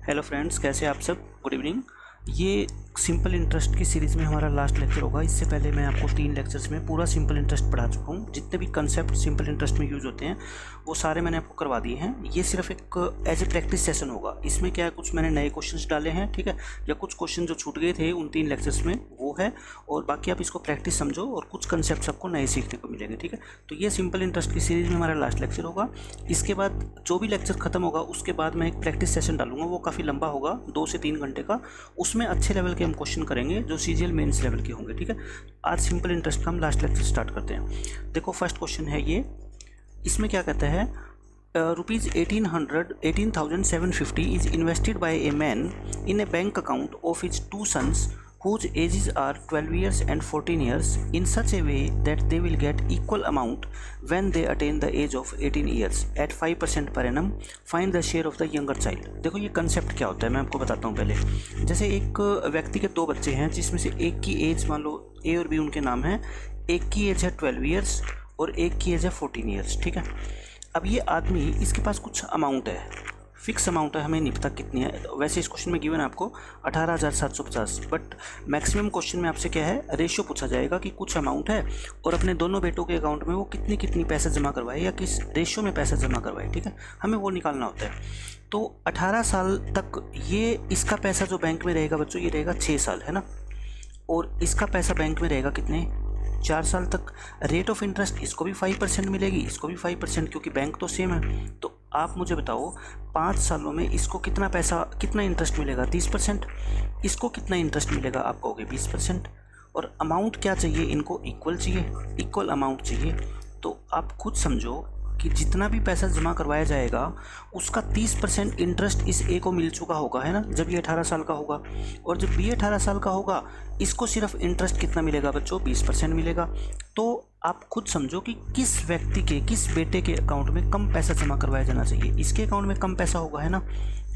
Hello friends, कैसे आप सब। Good evening. ये सिंपल इंटरेस्ट की सीरीज़ में हमारा लास्ट लेक्चर होगा। इससे पहले मैं आपको 3 लेक्चर्स में पूरा सिंपल इंटरेस्ट पढ़ा चुका हूँ। जितने भी कंसेप्ट सिंपल इंटरेस्ट में यूज़ होते हैं वो सारे मैंने आपको करवा दिए हैं। ये सिर्फ एक एज ए प्रैक्टिस सेशन होगा। इसमें क्या है, कुछ मैंने नए क्वेश्चंस डाले हैं, ठीक है, या कुछ क्वेश्चन जो छूट गए थे उन 3 लेक्चर्स में वो है, और बाकी आप इसको प्रैक्टिस समझो और कुछ कंसेप्ट आपको नए सीखने को मिलेंगे, ठीक है। तो ये सिंपल इंटरेस्ट की सीरीज़ में हमारा लास्ट लेक्चर होगा। इसके बाद जो भी लेक्चर खत्म होगा उसके बाद मैं एक प्रैक्टिस सेशन डालूंगा, वो काफ़ी लंबा होगा, 2 से 3 घंटे का। उसमें अच्छे लेवल के हम क्वेश्चन करेंगे जो सीजीएल मेंस लेवल के होंगे, ठीक है। आज सिंपल इंटरेस्ट का हम लास्ट लेक्चर स्टार्ट करते हैं। देखो फर्स्ट क्वेश्चन है ये। इसमें क्या कहता है, rupees 18,750 is invested bye a man in A bank account of his 2 sons whose ages are 12 years and 14 years in such a way that they will get equal amount when they attain the age of 18 years at 5% per annum. Find the share of the younger child. देखो ये concept क्या होता है मैं आपको बताता हूँ पहले। जैसे एक व्यक्ति के 2 बच्चे हैं, जिसमें से एक की एज मान लो ए और बी उनके नाम है। एक की एज है 12 ईयर्स और एक की एज है 14 ईयर्स, ठीक है। अब ये आदमी, इसके पास कुछ अमाउंट है, फिक्स अमाउंट है, हमें नहीं पता कितनी है। वैसे इस क्वेश्चन में गिवन है आपको 18,750, बट मैक्सिमम क्वेश्चन में आपसे क्या है, रेशियो पूछा जाएगा कि कुछ अमाउंट है और अपने दोनों बेटों के अकाउंट में वो कितनी कितनी पैसे जमा करवाए या किस रेशियो में पैसे जमा करवाए, ठीक है, हमें वो निकालना होता है। तो 18 साल तक ये इसका पैसा जो बैंक में रहेगा बच्चों, ये रहेगा 6 साल, है ना। और इसका पैसा बैंक में रहेगा कितने, 4 साल तक। रेट ऑफ इंटरेस्ट इसको भी 5% मिलेगी, इसको भी 5%, क्योंकि बैंक तो सेम है। तो आप मुझे बताओ 5 सालों में इसको कितना पैसा, कितना इंटरेस्ट मिलेगा, 30%। इसको कितना इंटरेस्ट मिलेगा, आप कहोगे 20%। और अमाउंट क्या चाहिए, इनको इक्वल चाहिए, इक्वल अमाउंट चाहिए। तो आप खुद समझो कि जितना भी पैसा जमा करवाया जाएगा उसका 30% इंटरेस्ट इस ए को मिल चुका होगा, है ना, जब ये 18 साल का होगा। और जब बी 18 साल का होगा, इसको सिर्फ इंटरेस्ट कितना मिलेगा बच्चों, 20% मिलेगा। तो आप खुद समझो कि किस व्यक्ति के, किस बेटे के अकाउंट में कम पैसा जमा करवाया जाना चाहिए। इसके अकाउंट में कम पैसा होगा, है ना,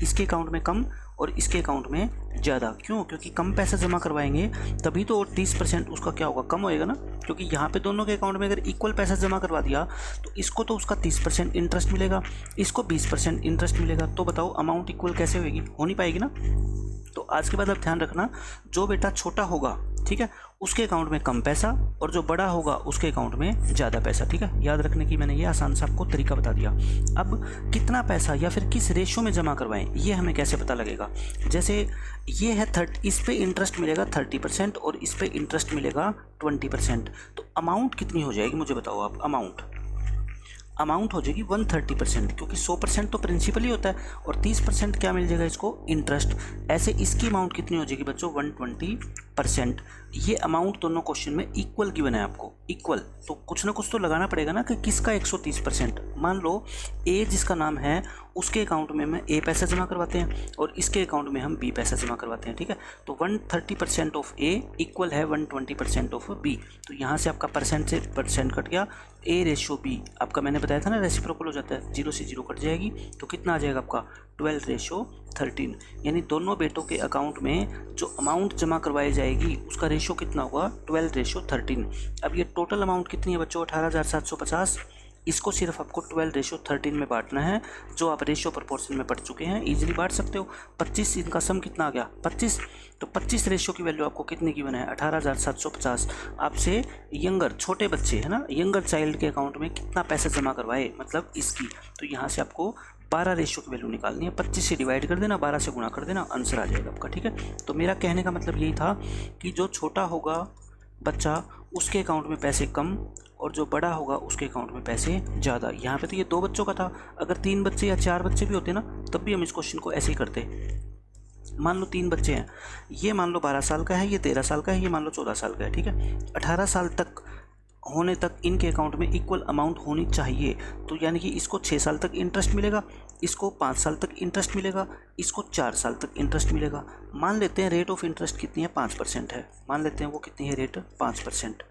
इसके अकाउंट में कम और इसके अकाउंट में ज़्यादा। क्यों? क्योंकि कम पैसा जमा करवाएंगे तभी तो, और 30% उसका क्या होगा, कम होएगा ना। क्योंकि यहाँ पे दोनों के अकाउंट में अगर इक्वल पैसा जमा करवा दिया तो इसको तो उसका 30% इंटरेस्ट मिलेगा, इसको 20% इंटरेस्ट मिलेगा। तो बताओ अमाउंट इक्वल कैसे होगी, हो नहीं पाएगी ना। तो आज के बाद आप ध्यान रखना, जो बेटा छोटा होगा, ठीक है, उसके अकाउंट में कम पैसा और जो बड़ा होगा उसके अकाउंट में ज़्यादा पैसा, ठीक है। याद रखने की मैंने ये आसान सा आपको तरीका बता दिया। अब कितना पैसा या फिर किस रेशो में जमा करवाएं, ये हमें कैसे पता लगेगा। जैसे ये है 30, इस पे इंटरेस्ट मिलेगा 30% और इस पे इंटरेस्ट मिलेगा 20%। तो अमाउंट कितनी हो जाएगी मुझे बताओ आप। अमाउंट हो जाएगी 130%, क्योंकि 100% तो प्रिंसिपल ही होता है और 30% क्या मिल जाएगा इसको, इंटरेस्ट। ऐसे इसकी अमाउंट कितनी हो जाएगी बच्चों, 120%। ये अमाउंट दोनों क्वेश्चन में इक्वल गिवन है आपको, इक्वल। तो कुछ ना कुछ तो लगाना पड़ेगा ना कि किसका 130%। मान लो ए जिसका नाम है उसके अकाउंट में मैं ए पैसा जमा करवाते हैं और इसके अकाउंट में हम बी पैसा जमा करवाते हैं, ठीक है। तो 130% ऑफ ए इक्वल है 120% ऑफ बी। तो यहाँ से आपका परसेंट से परसेंट कट गया, ए रेशो बी आपका मैंने बताया था ना रेसिप्रोकल हो जाता है, 0 से 0 कट जाएगी। तो कितना आ जाएगा आपका 12:13, यानी दोनों बेटों के अकाउंट में जो अमाउंट जमा करवाई जाएगी उसका रेशो कितना होगा, 12:13। अब ये टोटल अमाउंट कितनी है बच्चों, 18,750। इसको सिर्फ आपको 12:13 में बांटना है, जो आप रेशियो प्रोपोर्शन में पढ़ चुके हैं, इजीली बांट सकते हो। 25, इनका सम कितना आ गया 25। तो 25 रेशियो की वैल्यू आपको कितने की बना है, 18,750। आपसे यंगर, छोटे बच्चे है ना, यंगर चाइल्ड के अकाउंट में कितना पैसा जमा करवाए, मतलब इसकी। तो यहाँ से आपको 12 रेशियो की वैल्यू निकालनी है। 25 से डिवाइड कर देना, 12 से गुणा कर देना, आंसर आ जाएगा आपका, ठीक है। तो मेरा कहने का मतलब यही था कि जो छोटा होगा बच्चा उसके अकाउंट में पैसे कम और जो बड़ा होगा उसके अकाउंट में पैसे ज़्यादा। यहाँ पे तो ये 2 बच्चों का था, अगर 3 बच्चे या 4 बच्चे भी होते ना तब भी हम इस क्वेश्चन को ऐसे ही करते। मान लो 3 बच्चे हैं, ये मान लो 12 साल का है, ये 13 साल का है, ये मान लो 14 साल का है, ठीक है। 18 साल तक होने तक इनके अकाउंट में इक्वल अमाउंट होनी चाहिए। तो यानी कि इसको 6 साल तक इंटरेस्ट मिलेगा, इसको 5 साल तक इंटरेस्ट मिलेगा, इसको 4 साल तक इंटरेस्ट मिलेगा। मान लेते हैं रेट ऑफ इंटरेस्ट कितनी है, 5% है। मान लेते हैं वो कितनी है रेट, 5%।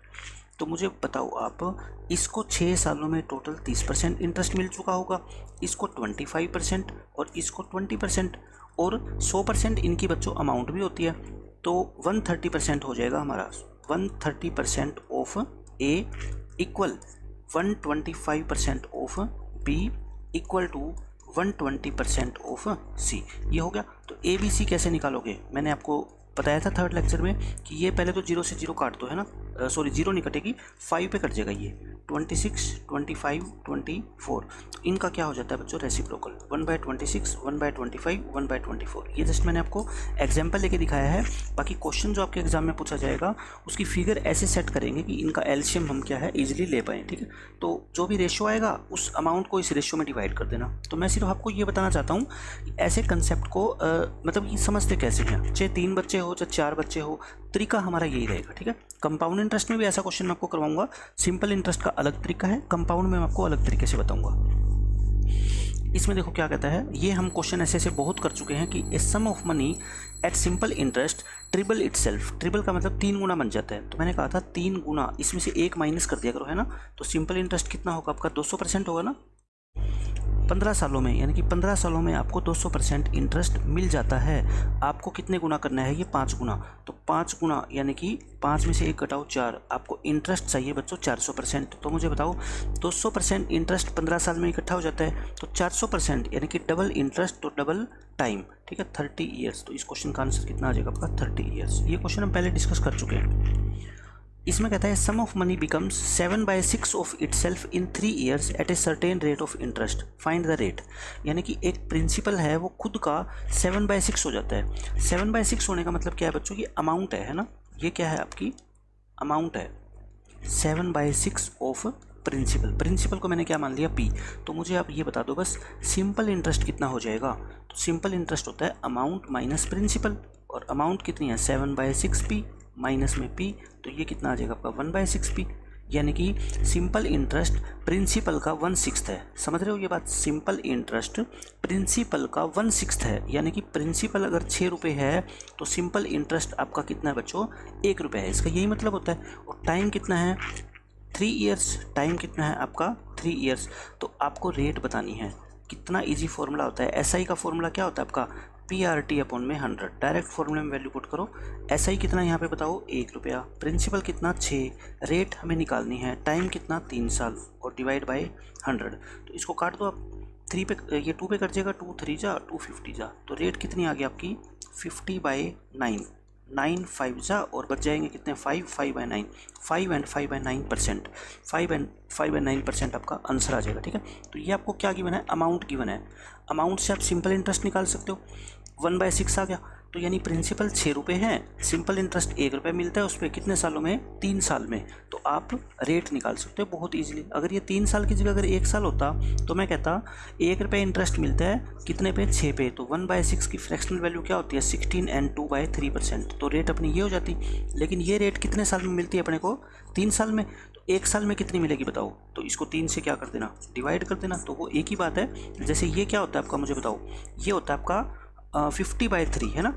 तो मुझे बताओ आप, इसको 6 सालों में टोटल 30% इंटरेस्ट मिल चुका होगा, इसको 25% और इसको 20% और 100% इनकी बच्चों अमाउंट भी होती है। तो 130% हो जाएगा हमारा। 130% of A equal 125% of B equal to 120% of C. ये हो गया। तो ए बी सी कैसे निकालोगे, मैंने आपको बताया था थर्ड लेक्चर में कि ये पहले तो 0 से 0 काट दो, है ना, सॉरी 0 नहीं कटेगी, 5 पे कट जाएगा ये, 26, 25, 24। तो इनका क्या हो जाता है बच्चों, रेसिप्रोकल, 1/26, 1/25, 1/24। ये जस्ट मैंने आपको एग्जाम्पल लेके दिखाया है। बाकी क्वेश्चन जो आपके एग्जाम में पूछा जाएगा उसकी फिगर ऐसे सेट करेंगे कि इनका एलसीएम हम क्या है इजीली ले पाएँ, ठीक है। तो जो भी रेशियो आएगा उस अमाउंट को इस रेशियो में डिवाइड कर देना। तो मैं सिर्फ आपको ये बताना चाहता हूँ कि ऐसे कंसेप्ट को मतलब ये समझते कैसे हैं, चाहे 3 बच्चे हो चाहे 4 बच्चे हो, तरीका हमारा यही रहेगा, ठीक है। कंपाउंड इंटरेस्ट में भी ऐसा क्वेश्चन मैं आपको करवाऊंगा। सिंपल इंटरेस्ट का अलग तरीका है, कंपाउंड में मैं आपको अलग तरीके से बताऊंगा। इसमें देखो क्या कहता है, ये हम क्वेश्चन ऐसे बहुत कर चुके हैं कि a sum of money at simple interest treble itself. Treble का मतलब 3 गुना बन जाता है। तो मैंने कहा था 3 गुना, इसमें से 1 माइनस कर दिया करो, है ना। तो सिंपल इंटरेस्ट कितना होगा आपका, 200% होगा ना 15 सालों में, यानी कि 15 सालों में आपको 200% इंटरेस्ट मिल जाता है। आपको कितने गुना करना है, ये 5 गुना। तो 5 गुना यानी कि 5 में से 1 घटाओ 4, आपको इंटरेस्ट चाहिए बच्चों 400%। तो मुझे बताओ 200% इंटरेस्ट 15 साल में इकट्ठा हो जाता है, तो 400% यानी कि डबल इंटरेस्ट तो डबल टाइम, ठीक है, 30 ईयर्स। तो इस क्वेश्चन का आंसर कितना आ जाएगा आपका, 30 ईयर्स। ये क्वेश्चन हम पहले डिस्कस कर चुके हैं। इसमें कहता है sum of money becomes 7/6 of itself in 3 years at a certain rate of interest, find the rate. यानी कि एक प्रिंसिपल है वो खुद का 7/6 हो जाता है। 7/6 होने का मतलब क्या है बच्चों, ये अमाउंट है ना, ये क्या है आपकी अमाउंट है, 7/6 ऑफ प्रिंसिपल। प्रिंसिपल को मैंने क्या मान लिया, पी। तो मुझे आप ये बता दो बस, सिंपल इंटरेस्ट कितना हो जाएगा। तो सिंपल इंटरेस्ट होता है अमाउंट माइनस प्रिंसिपल, और अमाउंट कितनी है 7/6 पी माइनस में पी, तो ये कितना आ जाएगा आपका 1/6 पी। यानी कि सिंपल इंटरेस्ट प्रिंसिपल का 1/6 है। समझ रहे हो ये बात, सिंपल इंटरेस्ट प्रिंसिपल का 1/6 है। यानी कि प्रिंसिपल अगर 6 रुपये है तो सिंपल इंटरेस्ट आपका कितना है बच्चों, 1 रुपये है। इसका यही मतलब होता है। और टाइम कितना है, 3 ईयर्स। टाइम कितना है आपका 3 ईयर्स। तो आपको रेट बतानी है। कितना इजी फॉर्मूला होता है, एसआई का फॉर्मूला क्या होता है आपका, PRT/100। डायरेक्ट फॉर्मूले में वैल्यू पुट करो। एसआई कितना यहाँ पे बताओ, 1 रुपया। प्रिंसिपल कितना 6, रेट हमें निकालनी है, टाइम कितना 3 साल, और डिवाइड बाय 100। तो इसको काट दो आप, 3 पे ये 2 पे कट जाएगा, 2 3 जा 250 जा। तो रेट कितनी आ गई आपकी 50/9, 9 5 जा, और बच जाएंगे कितने 5 5/9, 5 and 5/9%, 5/9% आपका आंसर आ जाएगा, ठीक है। तो ये आपको क्या गिवन है, अमाउंट गिवन है। अमाउंट से आप सिंपल इंटरेस्ट निकाल सकते हो, 1/6 आ गया। तो यानी प्रिंसिपल 6 रुपये हैं, सिंपल इंटरेस्ट 1 रुपये मिलता है उस पर, कितने सालों में, 3 साल में। तो आप रेट निकाल सकते हो बहुत ईजिली। अगर ये 3 साल की जगह अगर 1 साल होता तो मैं कहता 1 रुपये इंटरेस्ट मिलता है कितने पे, 6 पे। तो 1/6 की फ्रैक्शनल वैल्यू क्या होती है, 16 and 2/3%। तो रेट अपनी ये हो जाती। लेकिन ये रेट कितने साल में मिलती है अपने को, 3 साल में। तो 1 साल में कितनी मिलेगी बताओ, तो इसको 3 से क्या कर देना, डिवाइड कर देना। तो वो एक ही बात है। जैसे ये क्या होता है आपका, मुझे बताओ, ये होता है आपका 50/3, है ना।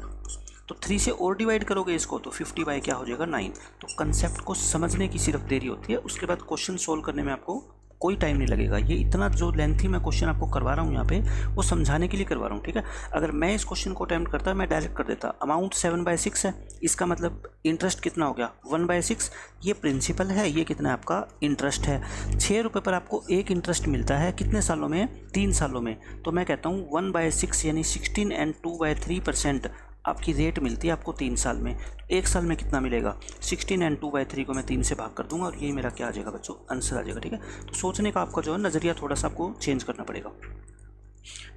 तो 3 से और डिवाइड करोगे इसको तो 50 क्या हो जाएगा, 9। तो कंसेप्ट को समझने की सिर्फ देरी होती है, उसके बाद क्वेश्चन सोल्व करने में आपको कोई टाइम नहीं लगेगा। ये इतना जो लेंथी मैं क्वेश्चन आपको करवा रहा हूँ यहाँ पे, वो समझाने के लिए करवा रहा हूँ, ठीक है। अगर मैं इस क्वेश्चन को अटेम्प्ट करता मैं डायरेक्ट कर देता, अमाउंट 7/6 है, इसका मतलब इंटरेस्ट कितना हो गया 1/6। ये प्रिंसिपल है, ये कितना है आपका इंटरेस्ट है। 6 रुपये पर आपको 1 इंटरेस्ट मिलता है, कितने सालों में, 3 सालों में। तो मैं कहता हूँ 1/6 यानी 16 and 2/3% आपकी रेट मिलती है आपको 3 साल में। तो 1 साल में कितना मिलेगा, 16 and 2/3 को मैं 3 से भाग कर दूंगा, और यही मेरा क्या आ जाएगा बच्चों, आंसर आ जाएगा, ठीक है। तो सोचने का आपका जो है नज़रिया थोड़ा सा आपको चेंज करना पड़ेगा।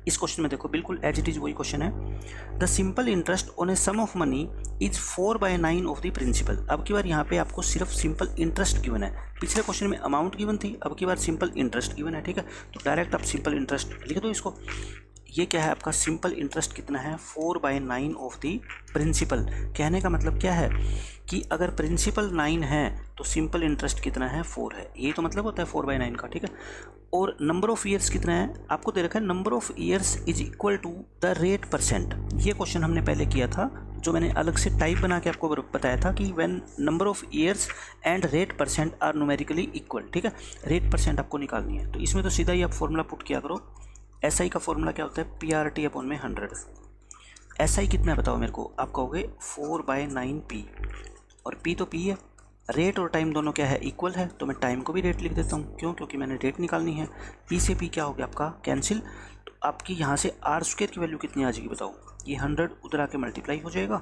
इस क्वेश्चन में देखो बिल्कुल एज इट इज वही क्वेश्चन है। The simple interest on a sum of money is 4/9 of the principal. अब की बार यहाँ पे आपको सिर्फ सिंपल इंटरेस्ट गिवन है। पिछले क्वेश्चन में अमाउंट गिवन थी, अब की बार सिंपल इंटरेस्ट गिवन है, ठीक है। तो डायरेक्ट आप सिंपल इंटरेस्ट लिख दो इसको। ये क्या है आपका सिंपल इंटरेस्ट कितना है, 4/9 ऑफ दी प्रिंसिपल। कहने का मतलब क्या है कि अगर प्रिंसिपल 9 है तो सिंपल इंटरेस्ट कितना है, 4 है। ये तो मतलब होता है 4/9 का, ठीक है। और नंबर ऑफ ईयर्स कितना है आपको दे रखा है, number of years is equal to the rate %। ये क्वेश्चन हमने पहले किया था, जो मैंने अलग से टाइप बना के आपको बताया था कि when number of years and rate % are numerically equal, ठीक है। रेट % आपको निकालनी है। तो इसमें तो सीधा ही आप फॉर्मूला पुट किया करो। एसआई का फॉर्मूला क्या होता है, PRT/100। एसआई कितना है बताओ मेरे को, आप कहोगे 4/9P, और P तो P है। रेट और टाइम दोनों क्या है, इक्वल है। तो मैं टाइम को भी रेट लिख देता हूँ, क्यों, क्योंकि मैंने रेट निकालनी है। P से P क्या हो गया आपका कैंसिल। तो आपकी यहाँ से आर स्क्वायर की वैल्यू कितनी आ जाएगी बताओ, ये 100 उधर आके मल्टीप्लाई हो जाएगा,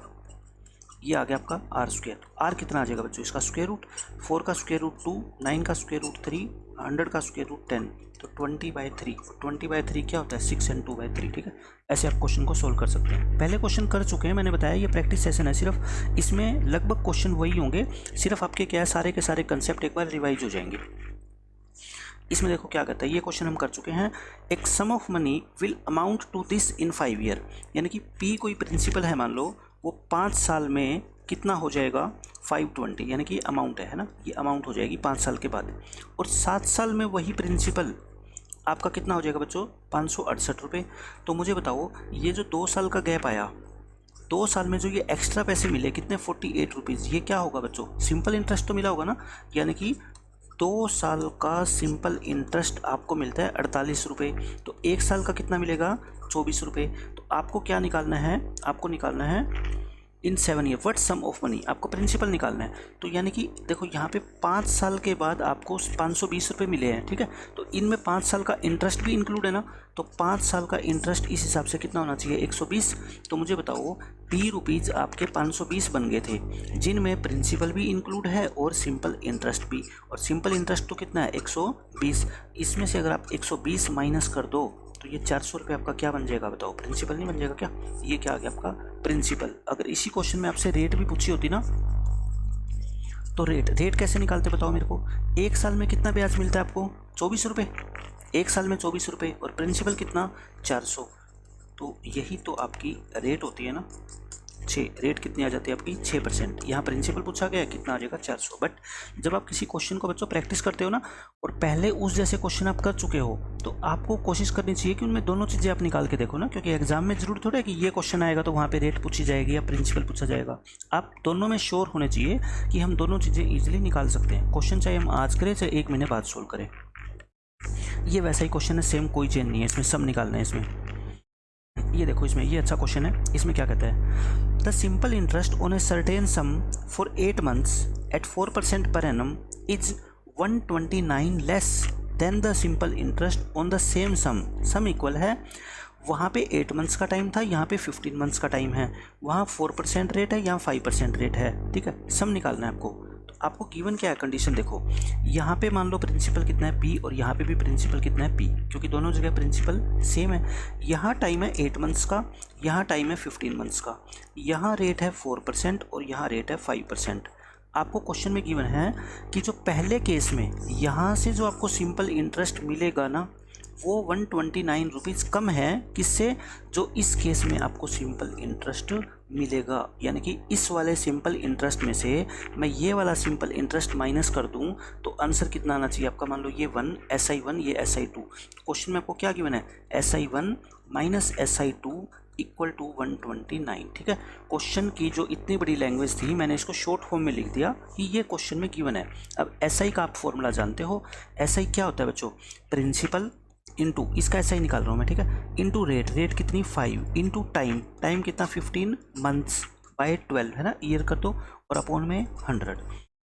ये आ गया आपका आर स्क्वायर। आर कितना आ जाएगा बच्चों, इसका स्क्वायर रूट, 4 का स्क्वायर रूट 2, 9 का स्क्वायर रूट 3, 100 का स्क्वायर रूट 10, तो 20/3। 20/3 क्या होता है, 6 and 2/3। ठीक है, ऐसे आप क्वेश्चन को सोल्व कर सकते हैं। पहले क्वेश्चन कर चुके हैं, मैंने बताया ये प्रैक्टिस सेशन है सिर्फ, इसमें लगभग क्वेश्चन वही होंगे, सिर्फ आपके क्या है सारे के सारे कंसेप्ट एक बार रिवाइज हो जाएंगे। इसमें देखो क्या कहता है, ये क्वेश्चन हम कर चुके हैं। एक sum of money will amount to this in 5 year, यानी कि पी कोई प्रिंसिपल है मान लो, वो 5 साल में कितना हो जाएगा 520, यानी कि अमाउंट है ना, ये अमाउंट हो जाएगी 5 साल के बाद। और 7 साल में वही प्रिंसिपल आपका कितना हो जाएगा बच्चों, 568 रुपये। तो मुझे बताओ ये जो 2 साल का गैप आया, 2 साल में जो ये एक्स्ट्रा पैसे मिले कितने, 48 रुपीज़, ये क्या होगा बच्चों, सिंपल इंटरेस्ट तो मिला होगा ना, यानी कि 2 साल का सिंपल इंटरेस्ट आपको मिलता है 48 रुपये। तो 1 साल का कितना मिलेगा, 24 रुपये। तो आपको क्या निकालना है, आपको निकालना है in 7 year what sum of money, आपको प्रिंसिपल निकालना है। तो यानी कि देखो यहाँ पे 5 साल के बाद आपको 520 रुपये मिले हैं। ठीक है, तो इनमें 5 साल का इंटरेस्ट भी इंक्लूड है ना, तो 5 साल का इंटरेस्ट इस हिसाब से कितना होना चाहिए, 120। तो मुझे बताओ पी रुपीज़ आपके 520 बन गए थे, जिनमें प्रिंसिपल भी इंक्लूड है और सिंपल इंटरेस्ट भी। और सिंपल इंटरेस्ट तो कितना है, 120। इसमें से अगर आप 120 माइनस कर दो तो ये 400 रुपये आपका क्या बन जाएगा बताओ, प्रिंसिपल नहीं बन जाएगा क्या, ये क्या आ गया आपका प्रिंसिपल। अगर इसी क्वेश्चन में आपसे रेट भी पूछी होती ना, तो रेट कैसे निकालते बताओ मेरे को। 1 साल में कितना ब्याज मिलता है आपको, 24 रुपये, 1 साल में 24 रुपये, और प्रिंसिपल कितना 400। तो यही तो आपकी रेट होती है ना, 6। रेट कितनी आ जाती है आपकी 6%। यहाँ प्रिंसिपल पूछा गया है कितना आ जाएगा 400। बट जब आप किसी क्वेश्चन को बच्चों प्रैक्टिस करते हो ना, और पहले उस जैसे क्वेश्चन आप कर चुके हो, तो आपको कोशिश करनी चाहिए कि उनमें दोनों चीज़ें आप निकाल के देखो ना, क्योंकि एग्जाम में जरूर थोड़ा है कि ये क्वेश्चन आएगा तो वहाँ पे रेट पूछी जाएगी या प्रिंसिपल पूछा जाएगा। आप दोनों में श्योर होने चाहिए कि हम दोनों चीज़ें ईजिली निकाल सकते हैं। क्वेश्चन चाहे हम आज करें चाहे 1 महीने बाद सोल्व करें, ये वैसा ही क्वेश्चन है, सेम कोई चेंज नहीं है इसमें, सब निकालना है इसमें। ये देखो इसमें ये अच्छा क्वेश्चन है, इसमें क्या कहता है, the simple interest on a certain sum for 8 months at 4% per annum is 129 less than the simple interest on the same sum equal है। वहाँ पे 8 मंथ्स का टाइम था, यहाँ पे 15 मंथ्स का टाइम है, वहाँ 4% रेट है, यहाँ 5% रेट है। ठीक है, सम निकालना है आपको। आपको गिवन क्या है कंडीशन, देखो यहाँ पे मान लो प्रिंसिपल कितना है P, और यहाँ पे भी प्रिंसिपल कितना है P, क्योंकि दोनों जगह प्रिंसिपल सेम है। यहाँ टाइम है 8 मंथ्स का, यहाँ टाइम है 15 मंथ्स का, यहाँ रेट है 4% और यहाँ रेट है 5%। आपको क्वेश्चन में गिवन है कि जो पहले केस में यहाँ से जो आपको सिंपल इंटरेस्ट मिलेगा ना, वो 129 रुपीज़ कम है किससे, जो इस केस में आपको सिंपल इंटरेस्ट मिलेगा। यानी कि इस वाले सिंपल इंटरेस्ट में से मैं ये वाला सिंपल इंटरेस्ट माइनस कर दूं तो आंसर कितना आना चाहिए आपका, मान लो ये 1 SI1 ये SI2। क्वेश्चन में आपको क्या गिवन है, SI1 minus SI2 equal to 129। ठीक है, क्वेश्चन की जो इतनी बड़ी लैंग्वेज थी मैंने इसको शॉर्ट फॉर्म में लिख दिया कि ये क्वेश्चन में गिवन है। अब SI का आप फॉर्मूला जानते हो, SI क्या होता है बच्चों, प्रिंसिपल इंटू, इसका ऐसा ही निकाल रहा हूँ मैं। ठीक है, इंटू रेट, रेट कितनी 5, इंटू टाइम, टाइम कितना 15 मंथ्स बाय 12 है ना, ईयर कर दो, और अपॉन में 100।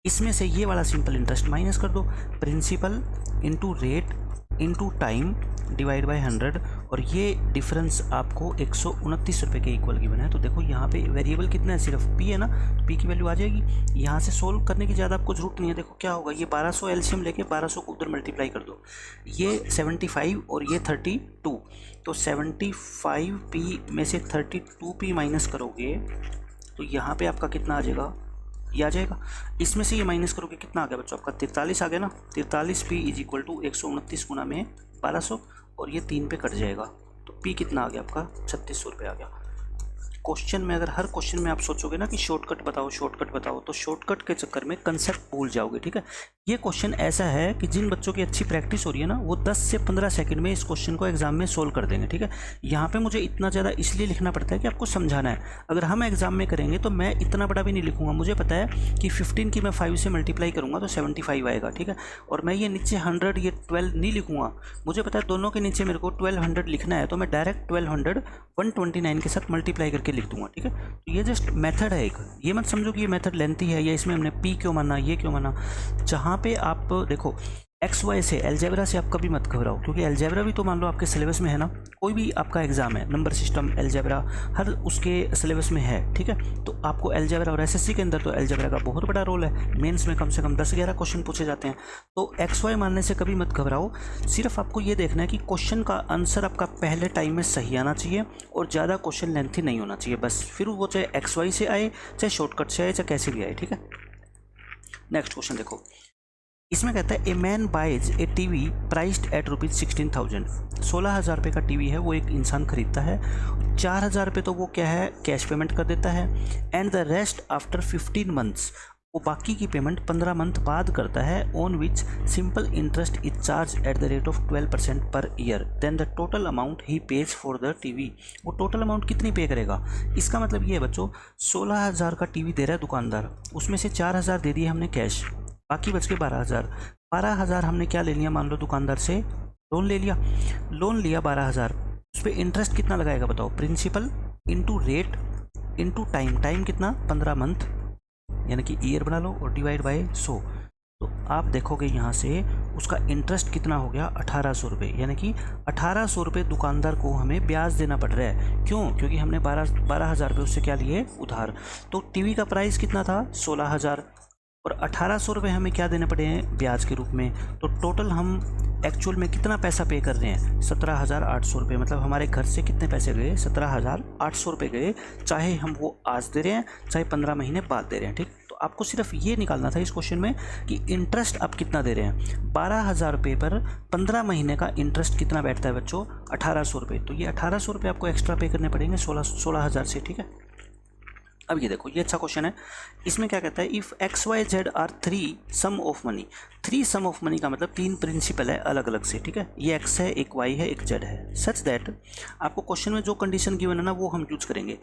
इसमें से ये वाला सिंपल इंटरेस्ट माइनस कर दो, principal into rate into time divide by 100, और ये डिफरेंस आपको 129 रुपये के इक्वल गिवन है। तो देखो यहाँ पे वेरिएबल कितना है, सिर्फ P है ना, तो P की वैल्यू आ जाएगी। यहाँ से सोल्व करने की ज़्यादा आपको जरूरत नहीं है। देखो क्या होगा, ये 1200 एलसीएम लेके 1200 को उधर मल्टीप्लाई कर दो, ये 75 और ये 32, तो 75P में से 32P माइनस करोगे तो यहाँ पे आपका कितना आ जाएगा, ये आ जाएगा। इसमें से ये माइनस करोगे कितना आ गया बच्चों, आपका 43 आ गया ना। 43P इज इक्वल टू 129 गुना में 1200, और ये 3 पे कट जाएगा, तो P कितना आ गया आपका 3600 रुपये आ गया। क्वेश्चन में अगर हर क्वेश्चन में आप सोचोगे ना कि शॉर्टकट बताओ, तो शॉर्टकट के चक्कर में कंसेप्ट भूल जाओगे। ठीक है, ये क्वेश्चन ऐसा है कि जिन बच्चों की अच्छी प्रैक्टिस हो रही है ना, वो 10 से 15 सेकंड में इस क्वेश्चन को एग्जाम में सोल्व कर देंगे। ठीक है, यहाँ पे मुझे इतना ज़्यादा इसलिए लिखना पड़ता है कि आपको समझाना है। अगर हम एग्जाम में करेंगे तो मैं इतना बड़ा भी नहीं लिखूंगा, मुझे पता है कि 15 की मैं 5 से मल्टीप्लाई करूँगा तो 75 आएगा। ठीक है, और मैं ये नीचे 100 ये 12 नहीं लिखूँगा, मुझे पता है दोनों के नीचे मेरे को 1200 लिखना है, तो मैं डायरेक्ट 1200 129 के साथ मल्टीप्लाई करके लिख दूंगा। ठीक है, तो ये जस्ट मेथड है एक, ये मत समझो कि ये मेथड लेंथी है या इसमें हमने P क्यों माना, ये क्यों माना। जहाँ पे आप देखो एक्स वाई से, अलजेब्रा से आप कभी मत घबराओ, क्योंकि अलजेब्रा भी तो मान लो आपके सिलेबस में है ना, कोई भी आपका एग्जाम है, नंबर सिस्टम, अलजेब्रा, हर उसके सिलेबस में है, ठीक है। तो आपको अलजेब्रा, और एसएससी के अंदर तो अलजेब्रा का बहुत बड़ा रोल है, मेंस में कम से कम 10-11 क्वेश्चन पूछे जाते हैं। तो एक्स वाई मानने से कभी मत घबराओ, सिर्फ आपको ये देखना है कि क्वेश्चन का आंसर आपका पहले टाइम में सही आना चाहिए और ज़्यादा क्वेश्चन लेंथी नहीं होना चाहिए, बस। फिर वो चाहे एक्स वाई से आए, चाहे शॉर्टकट से आए, चाहे कैसे भी आए, ठीक है। नेक्स्ट क्वेश्चन देखो, इसमें कहता है a man buys a TV priced at ₹16,000। 16,000 रुपये का टीवी है, वो एक इंसान खरीदता है। 4,000 रुपये तो वो क्या है, कैश पेमेंट कर देता है। And the rest after 15 months, वो बाकी की पेमेंट 15 मंथ बाद करता है। On which simple interest is charge at the rate of 12% per year. Then the total amount he pays for the TV, वो टोटल अमाउंट कितनी पे करेगा। इसका मतलब ये है बच्चों, 16,000 का टीवी दे रहा है दुकानदार, उसमें से 4,000 दे दिए हमने कैश, बाकी बच के 12,000। 12,000 हमने क्या ले लिया, मान लो दुकानदार से लोन ले लिया, लोन लिया 12,000, उस पर इंटरेस्ट कितना लगाएगा बताओ, principal into rate into time, time कितना 15 मंथ, यानी कि ईयर बना लो, और डिवाइड बाय 100। तो आप देखोगे यहाँ से उसका इंटरेस्ट कितना हो गया, 1,800 रुपये, यानी कि 1,800 रुपये दुकानदार को हमें ब्याज देना पड़ रहा है। क्यों, क्योंकि हमने 12,000 रुपये उससे क्या लिए, उधार। तो टीवी का प्राइस कितना था, 16,000, और 1,800 रुपये हमें क्या देने पड़े हैं, ब्याज के रूप में। तो टोटल हम एक्चुअल में कितना पैसा पे कर रहे हैं, 17,800 रुपये। मतलब हमारे घर से कितने पैसे गए, 17,800 रुपये गए, चाहे हम वो आज दे रहे हैं, चाहे 15 महीने बाद दे रहे हैं, ठीक। तो आपको सिर्फ ये निकालना था इस क्वेश्चन में कि इंटरेस्ट आप कितना दे रहे हैं। 12,000 रुपये पर 15 महीने का इंटरेस्ट कितना बैठता है बच्चों, 1,800 रुपये। तो ये 1,800 रुपये आपको एक्स्ट्रा पे करने पड़ेंगे 16,000 से, ठीक है। अब ये देखो, ये अच्छा क्वेश्चन है। इसमें क्या कहता है, if X Y Z are 3 sum of money. 3 sum of money का मतलब 3 प्रिंसिपल है अलग अलग से, ठीक है। ये एक्स है, एक वाई है, एक जेड है। सच दैट, आपको क्वेश्चन में जो कंडीशन गिवन है ना, वो हम यूज करेंगे।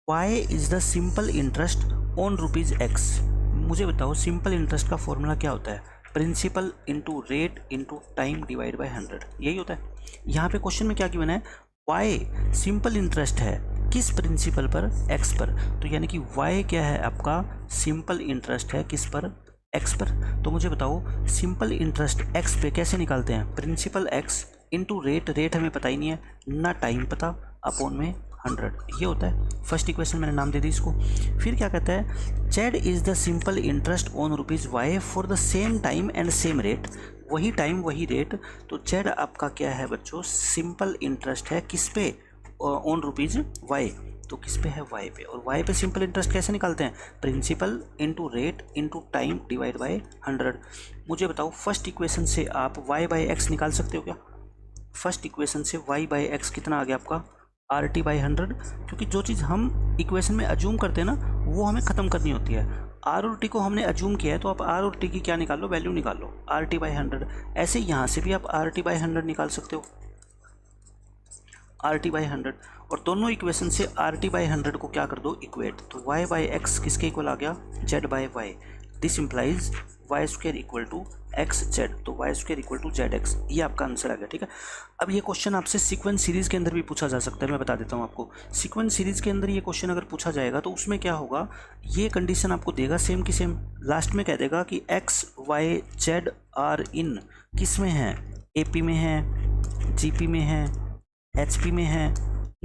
Y is the simple interest on ₹x। मुझे बताओ सिंपल इंटरेस्ट का फॉर्मूला क्या होता है, principal into rate into time divide by 100, यही होता है। यहाँ पे क्वेश्चन में क्या गिवन है, वाई सिंपल इंटरेस्ट है किस प्रिंसिपल पर, एक्स पर। तो यानी कि y क्या है आपका, सिंपल इंटरेस्ट है किस पर, x पर। तो मुझे बताओ सिंपल इंटरेस्ट x पे कैसे निकालते हैं, principal x into rate, rate हमें पता ही नहीं है ना, टाइम पता, अपॉन में 100, ये होता है। फर्स्ट इक्वेशन मैंने नाम दे दी इसको। फिर क्या कहता है, Z is the simple interest on ₹y for the same time and same rate. वही टाइम वही रेट, तो जेड आपका क्या है बच्चों, सिंपल इंटरेस्ट है किस पे, ऑन ₹y। तो किस पे है, y पे। और y पे सिंपल इंटरेस्ट कैसे निकालते हैं, principal into rate into time divide by 100। मुझे बताओ फर्स्ट इक्वेशन से आप y बाई एक्स निकाल सकते हो क्या, फर्स्ट इक्वेशन से y बाई एक्स कितना आ गया आपका, RT/100। क्योंकि जो चीज़ हम इक्वेशन में अज्यूम करते हैं ना, वो हमें ख़त्म करनी होती है। R और T को हमने अज्यूम किया है, तो आप R और T की क्या निकाल लो, वैल्यू निकाल लो, RT/100। ऐसे यहाँ से भी आप RT/100 निकाल सकते हो, RT/100। और दोनों इक्वेशन से RT/100 को क्या कर दो, इक्वेट। तो y बाई एक्स किसके इक्वल आ गया, z by Y. This implies y² equal to XZ। तो y² इक्वल टू ZX, ये आपका आंसर आ गया, ठीक है। अब ये क्वेश्चन आपसे सीक्वेंस सीरीज़ के अंदर भी पूछा जा सकता है, मैं बता देता हूँ आपको। सीक्वेंस सीरीज़ के अंदर ये क्वेश्चन अगर पूछा जाएगा तो उसमें क्या होगा, ये कंडीशन आपको देगा सेम की सेम। लास्ट में कह देगा कि X Y Z R इन किस में है, AP में है, GP में है, HP में है,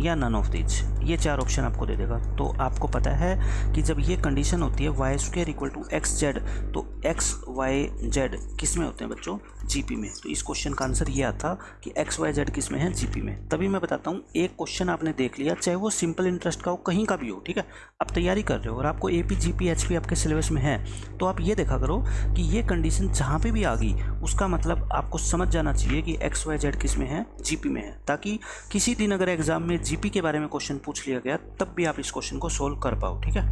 या नन ऑफ दीज। ये 4 ऑप्शन आपको दे देगा। तो आपको पता है कि जब ये कंडीशन होती है y² इक्वल टू XZ, तो X Y Z किस में होते हैं बच्चों, GP में। तो इस क्वेश्चन का आंसर ये आता कि X Y Z किस में है, GP में। तभी मैं बताता हूँ, एक क्वेश्चन आपने देख लिया, चाहे वो सिंपल इंटरेस्ट का हो, कहीं का भी हो, ठीक है। आप तैयारी कर रहे हो और आपको AP GP HP आपके सिलेबस में है, तो आप ये देखा करो कि ये कंडीशन जहाँ पर भी आ गई, उसका मतलब आपको समझ जाना चाहिए कि X Y Z किस में है, GP में है। ताकि किसी दिन अगर एग्जाम में GP के बारे में क्वेश्चन पूछ लिया गया, तब भी आप इस क्वेश्चन को सोल्व कर पाओ, ठीक है।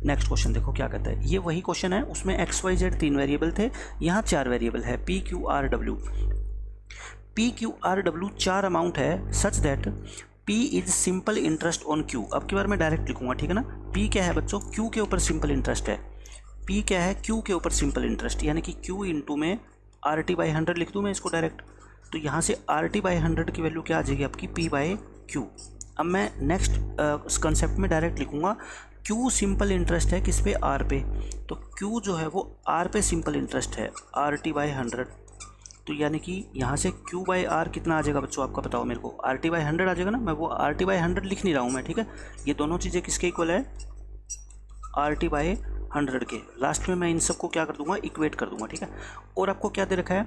नेक्स्ट क्वेश्चन देखो क्या कहता है, ये वही क्वेश्चन है, उसमें एक्स वाई जेड 3 वेरिएबल थे, यहाँ 4 वेरिएबल है, P Q R W 4 amount है, such that P is simple interest on Q। अब की बार मैं डायरेक्ट लिखूंगा, ठीक है ना। P क्या है बच्चों, Q के ऊपर सिंपल इंटरेस्ट है। P क्या है, Q के ऊपर सिंपल इंटरेस्ट, यानी कि Q इंटू में RT/100 लिख दूँ मैं इसको डायरेक्ट। तो यहाँ से RT/100 की वैल्यू क्या आ जाएगी आपकी, P/Q। अब मैं नेक्स्ट कंसेप्ट में डायरेक्ट लिखूंगा, Q सिंपल इंटरेस्ट है किस पे, R पे। तो Q जो है वो R पे सिंपल इंटरेस्ट है, RT/100। तो यानी कि यहाँ से Q/R कितना आ जाएगा बच्चों, आपका बताओ मेरे को। RT/100 आ जाएगा ना, मैं वो RT/100 लिख नहीं रहा हूँ मैं, ठीक है। ये दोनों चीज़ें किसके इक्वल है, RT/100 के। लास्ट में मैं इन सबको क्या कर दूंगा, इक्वेट कर दूंगा, ठीक है। और आपको क्या दे रखा है,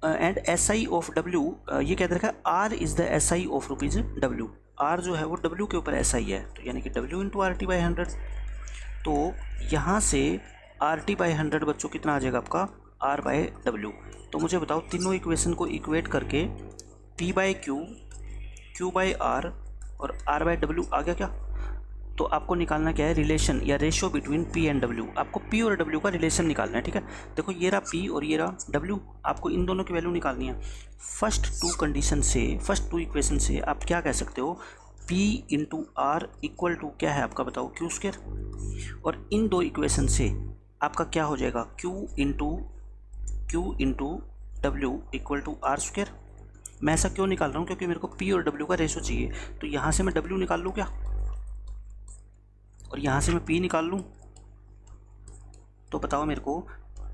एंड SI ऑफ W, ये क्या दे रखा है, R is the SI of ₹W। R जो है वो W के ऊपर SI है, तो यानी कि W इंटू RT/100। तो यहाँ से RT/100 बच्चों कितना आ जाएगा आपका, R/W। तो मुझे बताओ तीनों इक्वेशन को इक्वेट करके P/Q, Q/R और R/W आ गया क्या। तो आपको निकालना क्या है, रिलेशन या ratio between P and W। आपको P और W का रिलेशन निकालना है, ठीक है। देखो ये रहा P और ये रहा W, आपको इन दोनों की वैल्यू निकालनी है। फर्स्ट टू इक्वेशन से आप क्या कह सकते हो, P into R equal to क्या है आपका बताओ, Q²। और इन दो इक्वेशन से आपका क्या हो जाएगा, Q into W equal to R²। मैं ऐसा क्यों निकाल रहा हूँ, क्योंकि मेरे को P और W का रेशो चाहिए। तो यहाँ से मैं W निकाल लूँ क्या, और यहाँ से मैं P निकाल लूँ। तो बताओ मेरे को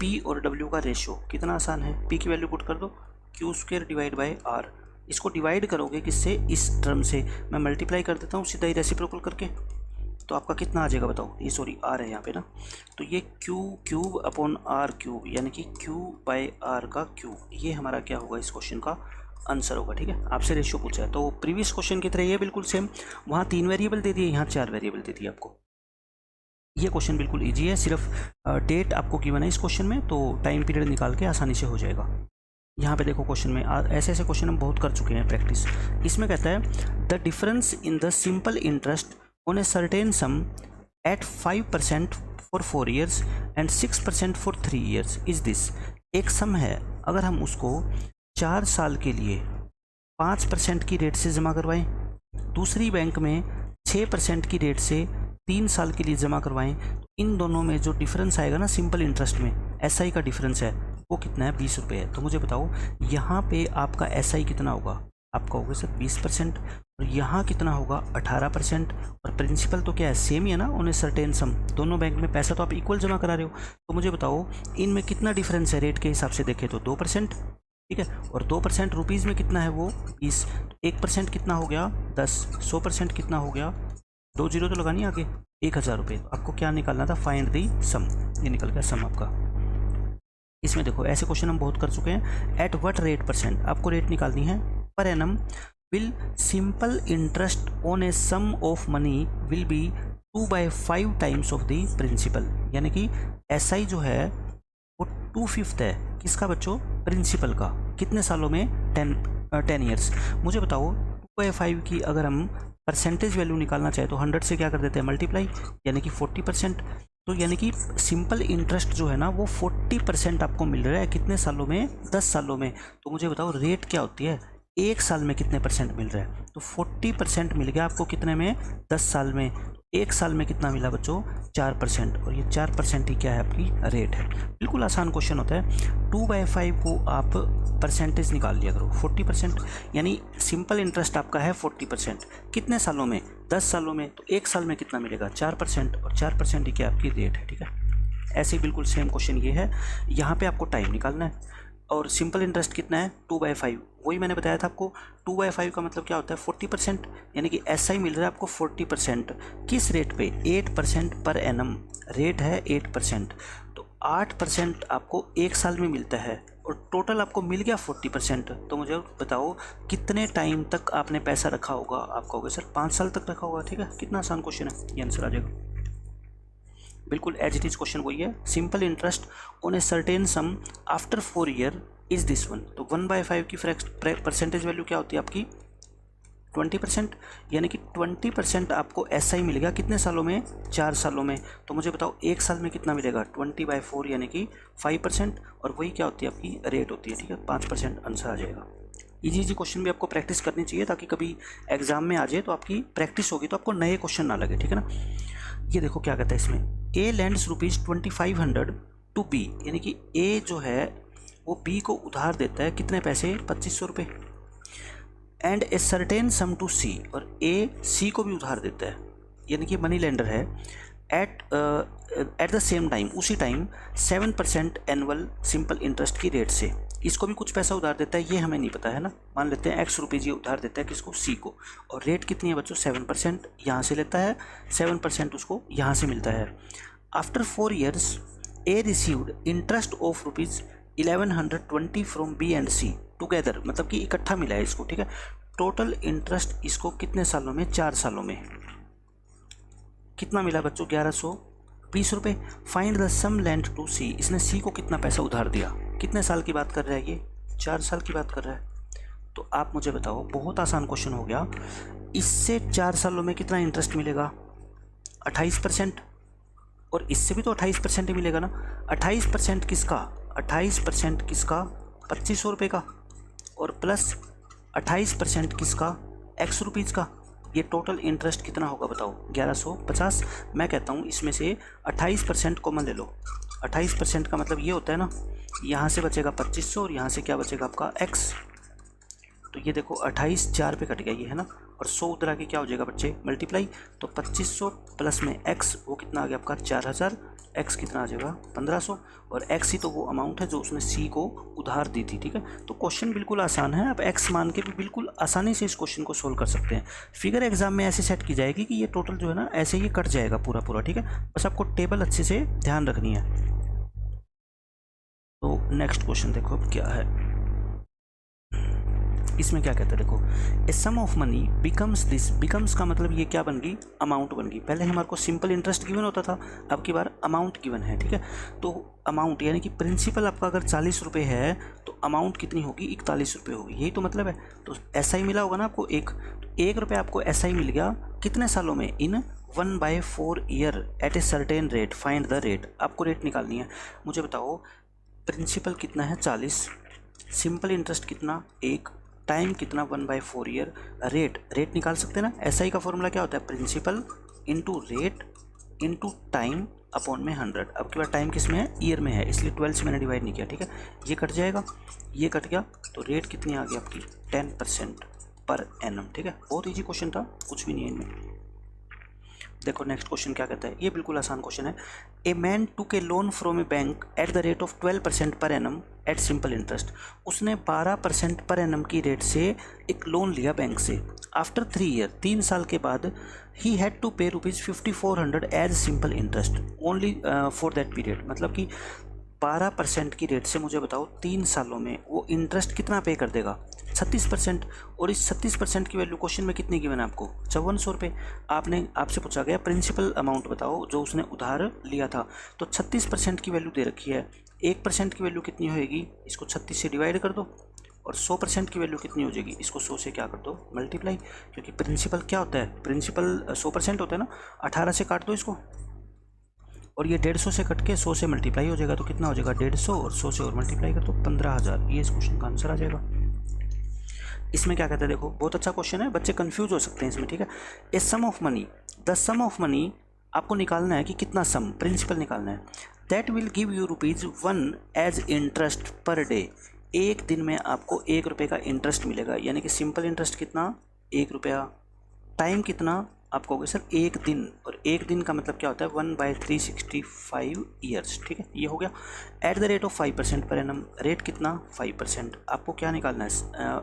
P और W का रेशो कितना आसान है, P की वैल्यू पुट कर दो, Q² डिवाइड बाई R। इसको डिवाइड करोगे किससे, इस टर्म से। मैं मल्टीप्लाई कर देता हूँ सीधा ही रेसिप्रोकल करके, तो आपका कितना आ जाएगा बताओ, ये सॉरी R है यहाँ पे ना, तो ये Q³ यानी कि Q/R का Q, ये हमारा क्या होगा, इस क्वेश्चन का आंसर होगा, ठीक है। आपसे रेशियो पूछा है तो प्रीवियस क्वेश्चन की तरह ये बिल्कुल सेम, वहाँ 3 वेरिएबल दे दिए, यहाँ 4 वेरिएबल दे दिए आपको। ये क्वेश्चन बिल्कुल इजी है, सिर्फ डेट आपको गिवन है इस क्वेश्चन में, तो टाइम पीरियड निकाल के आसानी से हो जाएगा। यहाँ पे देखो क्वेश्चन में ऐसे ऐसे क्वेश्चन हम बहुत कर चुके हैं प्रैक्टिस। इसमें कहता है the difference in the simple interest on a certain sum at 5% for 4 years and 6% for 3 years is this. एक सम है, अगर हम उसको 4 साल के लिए 5% की रेट से जमा करवाएं, दूसरी बैंक में 6% की रेट से 3 साल के लिए जमा करवाएं, इन दोनों में जो डिफरेंस आएगा ना सिंपल इंटरेस्ट में, SI का डिफरेंस है वो कितना है, 20 रुपये है। तो मुझे बताओ यहाँ पे आपका SI कितना होगा, आपका होगा सर 20%, और यहाँ कितना होगा 18%। और प्रिंसिपल तो क्या है, सेम ही है ना, ऑन ए सर्टेन सम। दोनों बैंक में पैसा तो आप इक्वल जमा करा रहे हो, तो मुझे बताओ इनमें कितना डिफरेंस है रेट के हिसाब से देखें तो 2%, ठीक है। और 2% रुपीज़ में कितना है वो 20, 1% कितना हो गया 10, 100% कितना हो गया, 2 जीरो तो लगानी आगे, 1000 रुपये। तो आपको क्या निकालना था, फाइंड दी सम, ये निकल गया सम आपका। इसमें देखो ऐसे क्वेश्चन हम बहुत कर चुके हैं। एट व्हाट रेट परसेंट, आपको रेट निकालनी है per annum will simple interest on a sum of money will be 2/5 times of the principal. यानी कि SI जो है वो 2/5 है किसका बच्चों, प्रिंसिपल का। कितने सालों में, 10 ईयर्स। मुझे बताओ 2/5 की अगर हम परसेंटेज वैल्यू निकालना चाहे तो 100 से क्या कर देते हैं मल्टीप्लाई, यानी कि 40%। तो यानी कि सिंपल इंटरेस्ट जो है ना वो 40% आपको मिल रहा है कितने सालों में, 10 सालों में। तो मुझे बताओ रेट क्या होती है, 1 साल में कितने परसेंट मिल रहा है। तो 40% मिल गया आपको कितने में, 10 साल में। 1 साल में कितना मिला बच्चों, 4%, और ये 4% ही क्या है आपकी रेट है। बिल्कुल आसान क्वेश्चन होता है। 2/5 को आप परसेंटेज निकाल लिया करो, 40%, यानी सिंपल इंटरेस्ट आपका है 40%। कितने सालों में, 10 सालों में। तो 1 साल में कितना मिलेगा, 4%, और 4% ही क्या आपकी रेट है, ठीक है। ऐसे ही बिल्कुल सेम क्वेश्चन ये है, यहाँ पे आपको टाइम निकालना है। और सिंपल इंटरेस्ट कितना है, 2/5, वही मैंने बताया था आपको। 2/5 का मतलब क्या होता है, 40%, यानी कि SI मिल रहा है आपको 40%। किस रेट पे, 8% पर एनम, रेट है 8%। तो 8% आपको 1 साल में मिलता है, और टोटल आपको मिल गया 40%। तो मुझे बताओ कितने टाइम तक आपने पैसा रखा होगा, आपका होगा सर 5 साल तक रखा होगा, ठीक है। कितना आसान क्वेश्चन है, ये आंसर आ जाएगा। बिल्कुल एज इट इज क्वेश्चन वही है। Simple interest on a certain sum after 4 year is this one. तो 1/5 की परसेंटेज वैल्यू क्या होती है आपकी, 20%, यानी कि 20% आपको SI मिल गया कितने सालों में, 4 सालों में। तो मुझे बताओ 1 साल में कितना मिलेगा, 20/4 यानी कि 5%, और वही क्या होती है आपकी रेट होती है, ठीक है। 5% आंसर आ जाएगा। इजी क्वेश्चन भी आपको प्रैक्टिस करनी चाहिए, ताकि कभी एग्जाम में आ जाए तो आपकी प्रैक्टिस होगी, तो आपको नए क्वेश्चन ना लगे, ठीक है ना। ये देखो क्या कहता है इसमें, A lends ₹2500 टू B, यानी कि A जो है वो B को उधार देता है कितने पैसे, 2500 रुपये। And a certain sum to C, और A C को भी उधार देता है, यानी कि मनी लेंडर है। एट द सेम टाइम, उसी टाइम 7% एनुअल सिंपल इंटरेस्ट की रेट से। इसको भी कुछ पैसा उधार देता है, ये हमें नहीं पता है ना। मान लेते हैं एक्स रुपीज़ ये उधार देता है किसको, सी को, और रेट कितनी है बच्चों, 7% यहाँ से लेता है, 7% उसको यहाँ से मिलता है। After 4 years A received interest of ₹1120 from B and C together, मतलब कि इकट्ठा मिला है इसको, ठीक है। टोटल इंटरेस्ट इसको कितने सालों में, 4 सालों में कितना मिला बच्चों, 1120 रुपये। Find the sum lent to C, इसने सी को कितना पैसा उधार दिया, कितने साल की बात कर रहा है ये, 4 साल की बात कर रहा है। तो आप मुझे बताओ, बहुत आसान क्वेश्चन हो गया, इससे 4 सालों में कितना इंटरेस्ट मिलेगा, 28%, और इससे भी तो 28% ही मिलेगा ना। 28% किसका, 28% किसका, 2500 रुपये का, और प्लस 28% किसका, एक्स रुपीज़ का। ये टोटल इंटरेस्ट कितना होगा बताओ, 1150। मैं कहता हूँ इसमें से 28% कॉमन ले लो। 28% का मतलब ये होता है ना, यहाँ से बचेगा 2500 और यहाँ से क्या बचेगा आपका एक्स। तो ये देखो 28 4 पे कट गया ये, है ना, और 100 उधर आके क्या हो जाएगा बच्चे, मल्टीप्लाई। तो 2500 प्लस में एक्स, वो कितना आ गया आपका 4000, एक्स कितना आ जाएगा 1500, और एक्स ही तो वो अमाउंट है जो उसने सी को उधार दी थी, ठीक है। तो क्वेश्चन बिल्कुल आसान है, आप एक्स मान के भी बिल्कुल आसानी से इस क्वेश्चन को सोल्व कर सकते हैं। फिगर एग्जाम में ऐसे सेट की जाएगी कि ये टोटल जो है ना ऐसे ही कट जाएगा पूरा पूरा, ठीक है। बस आपको टेबल अच्छे से ध्यान रखनी है। तो नेक्स्ट क्वेश्चन देखो अब क्या है, इसमें क्या कहता है देखो, a sum of money becomes this, becomes का मतलब ये क्या बन गई, अमाउंट बन गई। पहले हमारे को सिंपल इंटरेस्ट गिवन होता था, अब की बार अमाउंट गिवन है, ठीक है। तो अमाउंट यानी कि प्रिंसिपल आपका अगर 40 रुपये है तो अमाउंट कितनी होगी, 41 रुपये होगी, यही तो मतलब है। तो ऐसा ही मिला होगा ना आपको, 1 रुपये आपको ऐसा ही मिल गया, कितने सालों में, in 1/4 year at a certain rate, find the rate. आपको रेट निकालनी है। मुझे बताओ प्रिंसिपल कितना है 40, सिंपल इंटरेस्ट कितना 1, टाइम कितना 1/4 ईयर, रेट निकाल सकते हैं ना। एसआई का फॉर्मूला क्या होता है, principal into rate into time upon में 100। अब की बार टाइम किस में है, ईयर में है, इसलिए 12 से मैंने डिवाइड नहीं किया, ठीक है। ये कट जाएगा, ये कट गया, तो रेट कितनी आ गई आपकी 10% पर एनम, ठीक है। बहुत ईजी क्वेश्चन था, कुछ भी नहीं है इनमें। देखो नेक्स्ट क्वेश्चन क्या कहता है, ये बिल्कुल आसान क्वेश्चन है। A man took a loan from a bank at the rate of 12% per annum eight simple interest. उसने 12% पर एनम की रेट से एक लोन लिया बैंक से। आफ्टर 3 ईयर, 3 साल के बाद, he had to pay ₹5400 as simple interest only for that period. मतलब कि 12% की रेट से मुझे बताओ 3 सालों में वो इंटरेस्ट कितना पे कर देगा, 36%। और इस 36% की वैल्यू क्वेश्चन में कितनी गिवन है आपको, 5400 रुपये। आपसे पूछा गया प्रिंसिपल अमाउंट बताओ जो उसने उधार लिया था, तो 36% की वैल्यू दे रखी है। 1% की वैल्यू कितनी होएगी, इसको 36 से डिवाइड कर दो, और 100% की वैल्यू कितनी हो जाएगी, इसको 100 से क्या कर दो, मल्टीप्लाई। क्योंकि प्रिंसिपल क्या होता है, प्रिंसिपल 100% होता है ना, 18 से काट दो इसको, और ये 150 से कट के 100 से मल्टीप्लाई हो जाएगा, तो कितना हो जाएगा 150, और 100 से और मल्टीप्लाई कर दो 15000। ये इस क्वेश्चन का आंसर आ जाएगा। इसमें क्या कहता है देखो, बहुत अच्छा क्वेश्चन है, बच्चे कंफ्यूज हो सकते हैं इसमें, ठीक है। A sum of money, the sum of money आपको निकालना है कि कितना सम, प्रिंसिपल निकालना है। That will give you ₹1 as interest per day. एक दिन में आपको 1 रुपये का इंटरेस्ट मिलेगा, यानी कि सिंपल इंटरेस्ट कितना 1 रुपया, टाइम कितना आप कहोगे सर 1 दिन, और 1 दिन का मतलब क्या होता है 1/365 ईयर्स, ठीक है। ये हो गया। Eight the rate of 5% per annum, rate कितना 5%। आपको क्या निकालना है,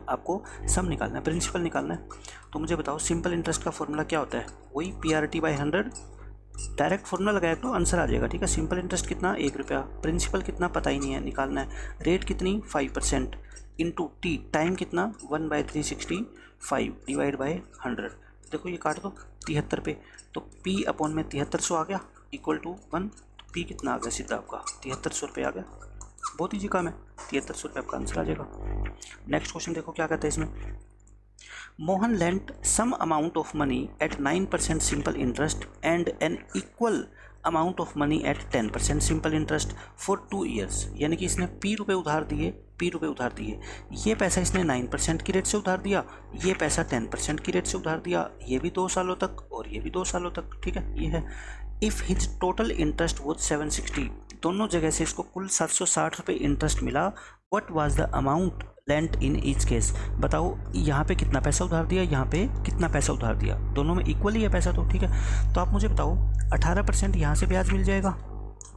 आपको सम निकालना है, प्रिंसिपल निकालना है। तो मुझे बताओ सिंपल इंटरेस्ट का फॉर्मूला क्या होता है, वही PRT/100, डायरेक्ट फॉर्मूला लगाया तो आंसर आ जाएगा, ठीक है। सिंपल इंटरेस्ट कितना 1 रुपया, प्रिंसिपल कितना पता ही नहीं है, निकालना है। रेट कितनी 5% इंटू टी, टाइम कितना 1/365 डिवाइड बाई 100। देखो ये काट दो 73 पे, तो P अपॉन में 7300 आ गया इक्वल टू 1। तो P कितना आ गया सीधा आपका 7300 रुपये आ गया। बहुत ईजी काम है, 7300 रुपये आपका आंसर आ जाएगा। नेक्स्ट क्वेश्चन देखो क्या कहता है इसमें, Mohan lent some amount of money at 9% simple interest and an equal amount of money at 10% simple interest for 2 years. यानी कि इसने P रुपये उधार दिए, P रुपये उधार दिए। ये पैसा इसने 9% की रेट से उधार दिया, ये पैसा 10% की रेट से उधार दिया, ये भी 2 सालों तक और ये भी 2 सालों तक, ठीक है। ये है if his total interest was 760, दोनों जगह से इसको कुल 760 रुपये इंटरेस्ट मिला। What was the amount lent in each case. बताओ यहाँ पे कितना पैसा उधार दिया, यहाँ पे कितना पैसा उधार दिया, दोनों में इक्वल ही है पैसा तो, ठीक है। तो आप मुझे बताओ 18% यहाँ से ब्याज मिल जाएगा,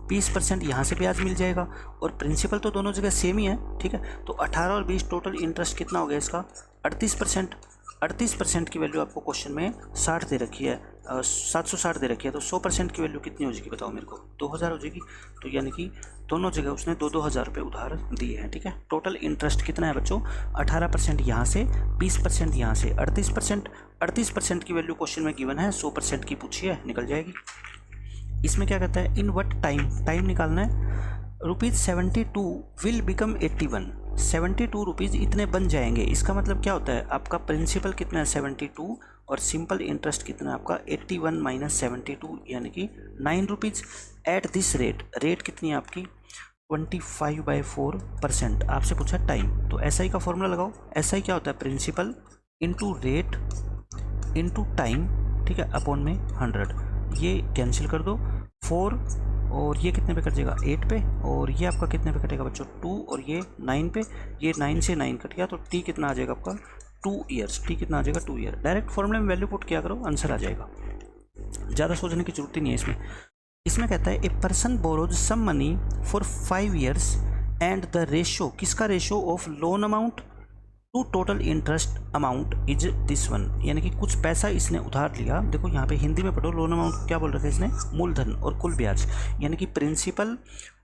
20% यहाँ से ब्याज मिल जाएगा, और प्रिंसिपल तो दोनों जगह सेम ही है, ठीक है। तो 18 और 20 टोटल इंटरेस्ट कितना हो गया इसका 38%। 38% की वैल्यू आपको क्वेश्चन में 60 दे रखी है, 760 दे रखी है, तो 100% की वैल्यू कितनी हो जाएगी बताओ मेरे को, 2000 हो जाएगी। तो यानी कि दोनों जगह उसने 2-2 हज़ार रुपये उधार दिए हैं, ठीक है। टोटल इंटरेस्ट कितना है बच्चों 18% यहाँ से, 20% यहाँ से, 38%। 38% की वैल्यू क्वेश्चन में गिवन है, 100% की पूछी है, निकल जाएगी। इसमें क्या कहता है, इन वट टाइम, टाइम निकालना है। ₹72 विल बिकम 81, 72 रुपीज़ इतने बन जाएंगे। इसका मतलब क्या होता है, आपका प्रिंसिपल कितना है 72 और सिंपल इंटरेस्ट कितना है आपका 81 माइनस 72 यानी कि 9 rupees at this rate. Rate कितनी है आपकी 25/4%। आपसे पूछा टाइम, तो एसआई का फॉर्मूला लगाओ। एसआई क्या होता है, principal into rate into time, ठीक है, अपॉन में 100। ये कैंसिल कर दो, 4 और ये कितने पे कट जाएगा 8 पे, और ये आपका कितने पे कटेगा बच्चों 2, और ये 9 पे, ये 9 से 9 कट गया, तो टी कितना आ जाएगा आपका 2 ईयर्स। टी कितना आ जाएगा 2 ईयर। डायरेक्ट फॉर्मूले में वैल्यू पुट किया करो, आंसर आ जाएगा, ज़्यादा सोचने की जरूरत ही नहीं है इसमें। इसमें कहता है a person borrows some money for 5 years and the ratio, किसका ratio of loan amount to total interest amount is this one. यानी कि कुछ पैसा इसने उधार लिया। देखो यहाँ पे हिंदी में पढ़ो, लोन अमाउंट क्या बोल रहे थे इसने, मूलधन और कुल ब्याज, यानी कि प्रिंसिपल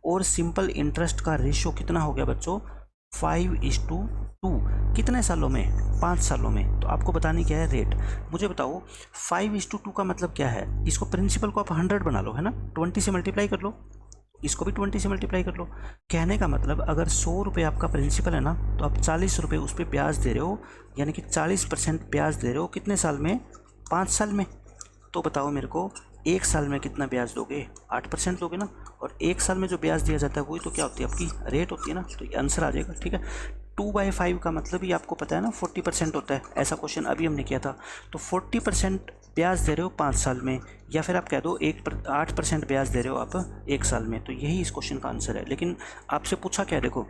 और सिंपल इंटरेस्ट का रेशो कितना हो गया बच्चों 5:2। कितने सालों में, 5 सालों में। तो आपको बतानी क्या है रेट। मुझे बताओ 5:2 का मतलब क्या है, इसको प्रिंसिपल को आप 100 बना लो, है ना, 20 से मल्टीप्लाई कर लो, इसको भी 20 से मल्टीप्लाई कर लो। कहने का मतलब अगर 100 रुपये आपका प्रिंसिपल है ना, तो आप 40 रुपये उस पर ब्याज दे रहे हो, यानी कि 40% ब्याज दे रहे हो। कितने साल में, 5 साल में। तो बताओ मेरे को 1 साल में कितना ब्याज दोगे, 8% दोगे ना, और 1 साल में जो ब्याज दिया जाता है वही तो क्या होती है आपकी रेट होती है ना। तो ये आंसर आ जाएगा, ठीक है। 2/5 का मतलब ही आपको पता है ना 40% होता है। ऐसा क्वेश्चन अभी हमने किया था। तो 40% ब्याज दे रहे हो 5 साल में, या फिर आप कह दो 8% ब्याज दे रहे हो आप 1 साल में। तो यही इस क्वेश्चन का आंसर है। लेकिन आपसे पूछा क्या, देखो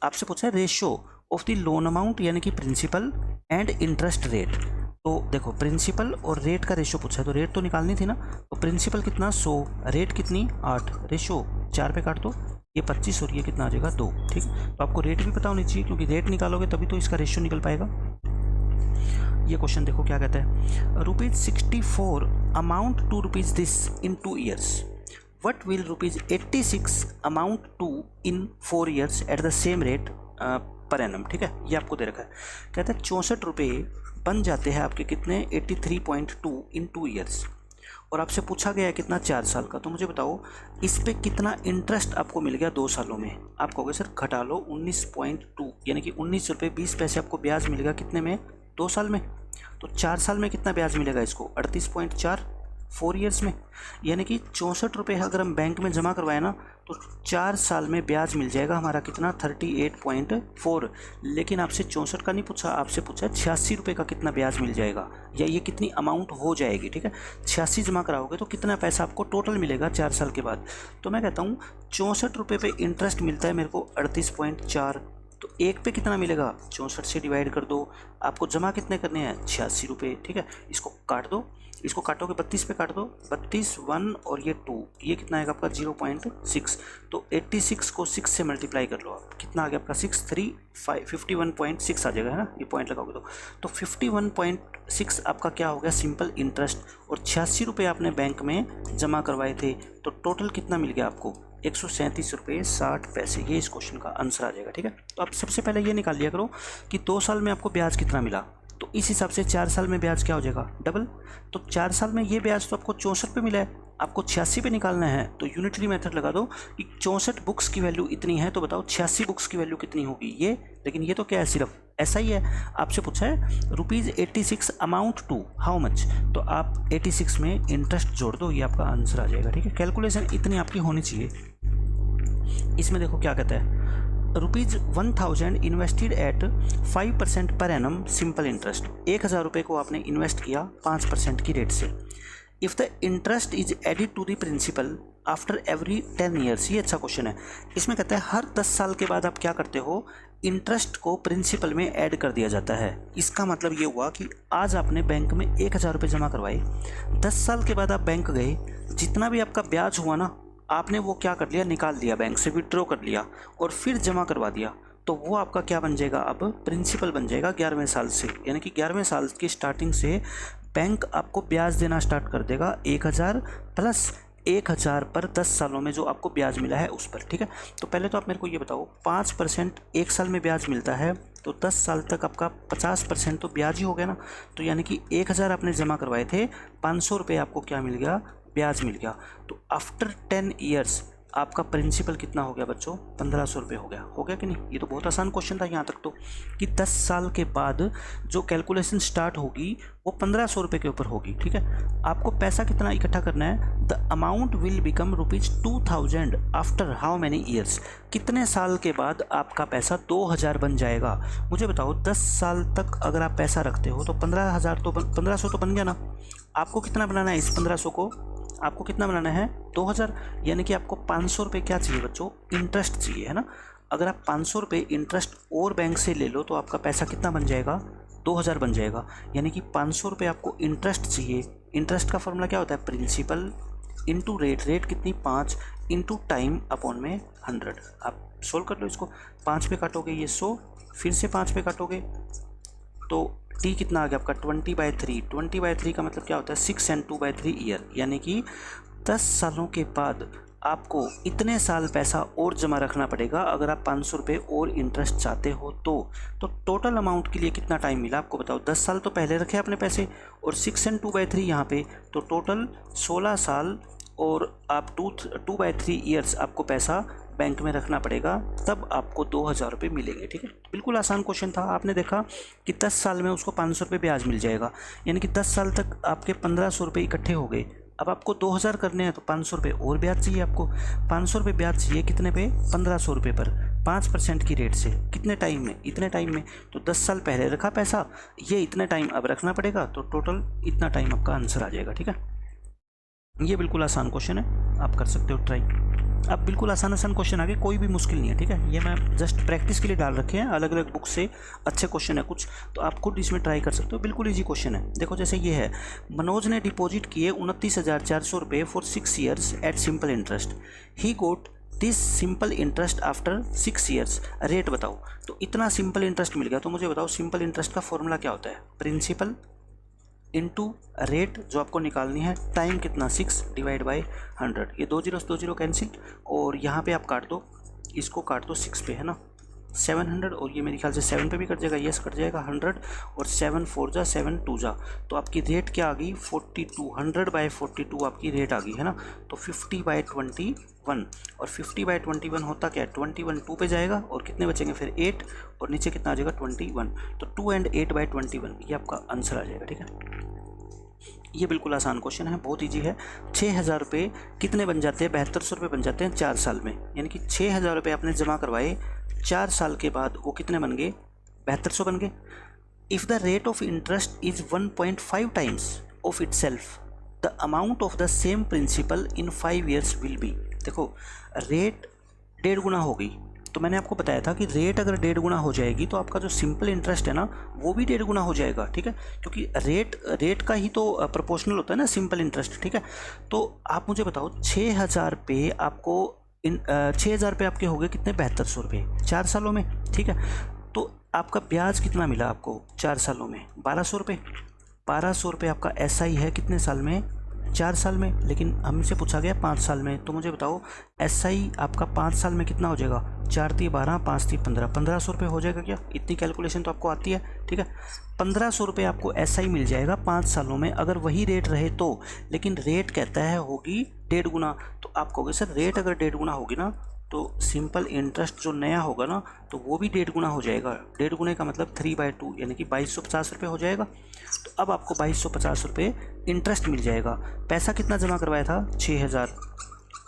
आपसे पूछा है ratio of the loan amount, यानी कि प्रिंसिपल एंड इंटरेस्ट रेट। तो देखो प्रिंसिपल और रेट का रेशो पूछा है, तो रेट तो निकालनी थी ना। तो प्रिंसिपल कितना 100, रेट कितनी 8, रेशो 4 पे काट दो, ये 25 और ये कितना आ जाएगा 2, ठीक। तो आपको रेट भी पता होनी चाहिए, क्योंकि रेट निकालोगे तभी तो इसका रेशियो निकल पाएगा। ये क्वेश्चन देखो क्या कहता है, ₹64 amount to rupees this in 2 years, what will ₹86 amount to in 4 years at the same rate per annum, ठीक है। ये आपको दे रखा है। कहता है 64 रुपये बन जाते हैं आपके कितने 83.2 इन 2 ईयर्स, और आपसे पूछा गया है कितना 4 साल का। तो मुझे बताओ इस पे कितना इंटरेस्ट आपको मिल गया 2 सालों में। आप कहोगे सर घटा लो 19.2, यानी कि 19 रुपये 20 पैसे आपको ब्याज मिलेगा कितने में 2 साल में। तो 4 साल में कितना ब्याज मिलेगा इसको 38.4 4 ईयर्स में, यानी कि 64 रुपये अगर हम बैंक में जमा करवाए ना, तो 4 साल में ब्याज मिल जाएगा हमारा कितना 38.4। लेकिन आपसे 64 का नहीं पूछा, आपसे पूछा 86 रुपये का कितना ब्याज मिल जाएगा, या ये कितनी अमाउंट हो जाएगी, ठीक है। 86 जमा कराओगे तो कितना पैसा आपको टोटल मिलेगा 4 साल के बाद। तो मैं कहता हूँ 64 रुपये पे इंटरेस्ट मिलता है मेरे को 38.4, तो 1 पे कितना मिलेगा 64 से डिवाइड कर दो। आपको जमा कितने करने हैं 86 रुपये, ठीक है। इसको काट दो, इसको काटोगे 32 पे काट दो, 32 1 और ये 2, ये कितना आएगा आपका 0.6। तो 86 को 6 से मल्टीप्लाई कर लो आप, कितना आ गया आपका 51.6 आ जाएगा, है ना, ये पॉइंट लगाओगे तो 51.6 आपका क्या हो गया सिंपल इंटरेस्ट, और 86 रुपये आपने बैंक में जमा करवाए थे। तो टोटल कितना मिल गया आपको 137 रुपये 60 पैसे। ये इस क्वेश्चन का आंसर आ जाएगा, ठीक है। तो आप सबसे पहले ये निकाल लिया करो कि 2 साल में आपको ब्याज कितना मिला, तो इस हिसाब से 4 साल में ब्याज क्या हो जाएगा डबल। तो 4 साल में ये ब्याज तो आपको 64 पे मिला है, आपको 86 पे निकालना है। तो यूनिटरी मेथड लगा दो कि 64 बुक्स की वैल्यू इतनी है, तो बताओ 86 बुक्स की वैल्यू कितनी होगी ये। लेकिन ये तो क्या है सिर्फ ऐसा ही है। आपसे पूछा है ₹86 अमाउंट टू हाउ मच, तो आप 86 में इंटरेस्ट जोड़ दो, ये आपका आंसर आ जाएगा, ठीक है। कैलकुलेशन इतनी आपकी होनी चाहिए। इसमें देखो क्या कहता है, ₹1000 invested at 5% per annum simple interest. 1000 रुपये को आपने इन्वेस्ट किया 5% की रेट से, if the interest is added to the principal after every 10 years, ये अच्छा क्वेश्चन है। इसमें कहता है हर 10 साल के बाद आप क्या करते हो, इंटरेस्ट को प्रिंसिपल में ऐड कर दिया जाता है। इसका मतलब ये हुआ कि आज आपने बैंक में 1000 रुपये जमा करवाए, 10 साल के बाद आप बैंक गए, जितना भी आपका ब्याज हुआ ना आपने वो क्या कर लिया, निकाल लिया, बैंक से विड्रॉ कर लिया और फिर जमा करवा दिया, तो वो आपका क्या बन जाएगा, अब प्रिंसिपल बन जाएगा 11वें साल से। यानी कि 11वें साल की स्टार्टिंग से बैंक आपको ब्याज देना स्टार्ट कर देगा 1000 प्लस 1000 पर 10 सालों में जो आपको ब्याज मिला है उस पर। ठीक है, तो पहले तो आप मेरे को ये बताओ 5% एक साल में ब्याज मिलता है, तो 10 साल तक आपका 50% तो ब्याज ही हो गया ना। तो यानी कि 1000 आपने जमा करवाए थे, 500 रुपये आपको क्या मिल गया, ब्याज मिल गया। तो आफ्टर 10 ईयर्स आपका प्रिंसिपल कितना हो गया बच्चों, 1500 रुपये हो गया कि नहीं। ये तो बहुत आसान क्वेश्चन था यहाँ तक तो, कि 10 साल के बाद जो कैलकुलेशन स्टार्ट होगी वो 1500 रुपये के ऊपर होगी। ठीक है, आपको पैसा कितना इकट्ठा करना है, the amount will become ₹2000 after how many years, कितने साल के बाद आपका पैसा 2000 बन जाएगा। मुझे बताओ 10 साल तक अगर आप पैसा रखते हो तो 1500 तो बन गया ना। आपको कितना बनाना है, इस 1500 को आपको कितना बनाना है, 2000। यानी कि आपको 500 रुपये क्या चाहिए बच्चों, इंटरेस्ट चाहिए, है ना। अगर आप 500 रुपये इंटरेस्ट और बैंक से ले लो तो आपका पैसा कितना बन जाएगा, 2000 बन जाएगा। यानी कि 500 रुपये आपको इंटरेस्ट चाहिए। इंटरेस्ट का फॉर्मूला क्या होता है, प्रिंसिपल इंटू रेट, रेट कितनी 5 इंटू टाइम अपॉन में 100। आप सोल्व कर लो इसको, 5 पे काटोगे ये 100, फिर से 5 पे काटोगे तो टी कितना आ गया आपका 20/3। 20/3 का मतलब क्या होता है, 6 and 2/3 ईयर। यानी कि 10 सालों के बाद आपको इतने साल पैसा और जमा रखना पड़ेगा अगर आप 500 रुपये और इंटरेस्ट चाहते हो तो टोटल अमाउंट के लिए कितना टाइम मिला आपको बताओ। 10 साल तो पहले रखे आपने पैसे और 6 and 2/3 यहाँ पे, तो टोटल 16 साल और आप 2/3 ईयर्स आपको पैसा बैंक में रखना पड़ेगा, तब आपको 2000 रुपये मिलेंगे। ठीक है, बिल्कुल आसान क्वेश्चन था। आपने देखा कि 10 साल में उसको 500 रुपये ब्याज मिल जाएगा, यानी कि 10 साल तक आपके 1500 रुपये इकट्ठे हो गए। अब आपको 2000 करने हैं तो 500 रुपये और ब्याज चाहिए आपको। 500 रुपये ब्याज चाहिए कितने पे, 1500 रुपये पर 5% की रेट से। कितने टाइम में, इतने टाइम में। तो 10 साल पहले रखा पैसा, ये इतने टाइम अब रखना पड़ेगा, तो टोटल इतना टाइम आपका आंसर आ जाएगा। ठीक है, ये बिल्कुल आसान क्वेश्चन है, आप कर सकते हो ट्राई। अब बिल्कुल आसान क्वेश्चन आ गए, कोई भी मुश्किल नहीं है। ठीक है, ये मैं जस्ट प्रैक्टिस के लिए डाल रखे हैं, अलग अलग बुक से अच्छे क्वेश्चन है कुछ, तो आप खुद इसमें ट्राई कर सकते हो। बिल्कुल इजी क्वेश्चन है। देखो जैसे ये है, मनोज ने डिपॉजिट किए 29,400 रुपये for 6 years at simple interest. He got this simple interest after 6 years. Rate बताओ। तो इतना सिंपल इंटरेस्ट मिल गया, तो मुझे बताओ सिंपल इंटरेस्ट का फॉर्मूला क्या होता है, प्रिंसिपल इंटू रेट जो आपको निकालनी है, टाइम कितना 6 / 100। ये 2 0 कैंसिल और यहाँ पे आप काट दो, इसको काट दो 6 पे, है ना, 700 और ये मेरे ख्याल से 7 पे भी कट जाएगा, यस कट जाएगा 100 और 7 4 जा 7 2 जा, तो आपकी रेट क्या आ गई 42। 100/42 आपकी रेट आ गई, है ना। तो 50/21 और 50/21 होता क्या है, 21 2 पे जाएगा और कितने बचेंगे फिर 8 और नीचे कितना आ जाएगा 21, तो 2 and 8/21 ये आपका आंसर आ जाएगा। ठीक है, ये बिल्कुल आसान क्वेश्चन है, बहुत ईजी है। 6000 रुपये कितने बन जाते हैं, 7200 रुपये बन जाते हैं 4 साल में। यानी कि 6000 रुपये आपने जमा करवाए, 4 साल के बाद वो कितने बन गए, 7200 बन गए। If the rate of interest is 1.5 times of itself, the amount of the same principal in 5 years will be. देखो रेट 1.5 गुना हो गई, तो मैंने आपको बताया था कि रेट अगर 1.5 गुना हो जाएगी तो आपका जो सिंपल इंटरेस्ट है ना वो भी 1.5 गुना हो जाएगा। ठीक है, क्योंकि रेट का ही तो प्रोपोर्शनल होता है ना सिंपल इंटरेस्ट। ठीक है, तो आप मुझे बताओ 6000 पे आपको 6000 रुपये आपके हो गए कितने, 7200 रुपये 4 सालों में। ठीक है, तो आपका ब्याज कितना मिला आपको 4 सालों में, 1200 रुपये। 1200 रुपये आपका SI है कितने साल में, 4 साल में, लेकिन हमसे पूछा गया 5 साल में। तो मुझे बताओ SI आपका 5 साल में कितना हो जाएगा, 4 × 12 5 × 15, 1500 रुपये हो जाएगा क्या। इतनी कैलकुलेशन तो आपको आती है। ठीक है, 1500 रुपये आपको SI मिल जाएगा 5 सालों में, अगर वही रेट रहे तो। लेकिन रेट कहता है होगी 1.5 गुना, तो आप कहोगे सर रेट अगर 1.5 गुना होगी ना तो सिंपल इंटरेस्ट जो नया होगा ना तो वो भी 1.5 गुना हो जाएगा। 1.5 गुने का मतलब 3/2 यानी कि 2250 रुपये हो जाएगा। तो अब आपको 2250 रुपये इंटरेस्ट मिल जाएगा। पैसा कितना जमा करवाया था 6000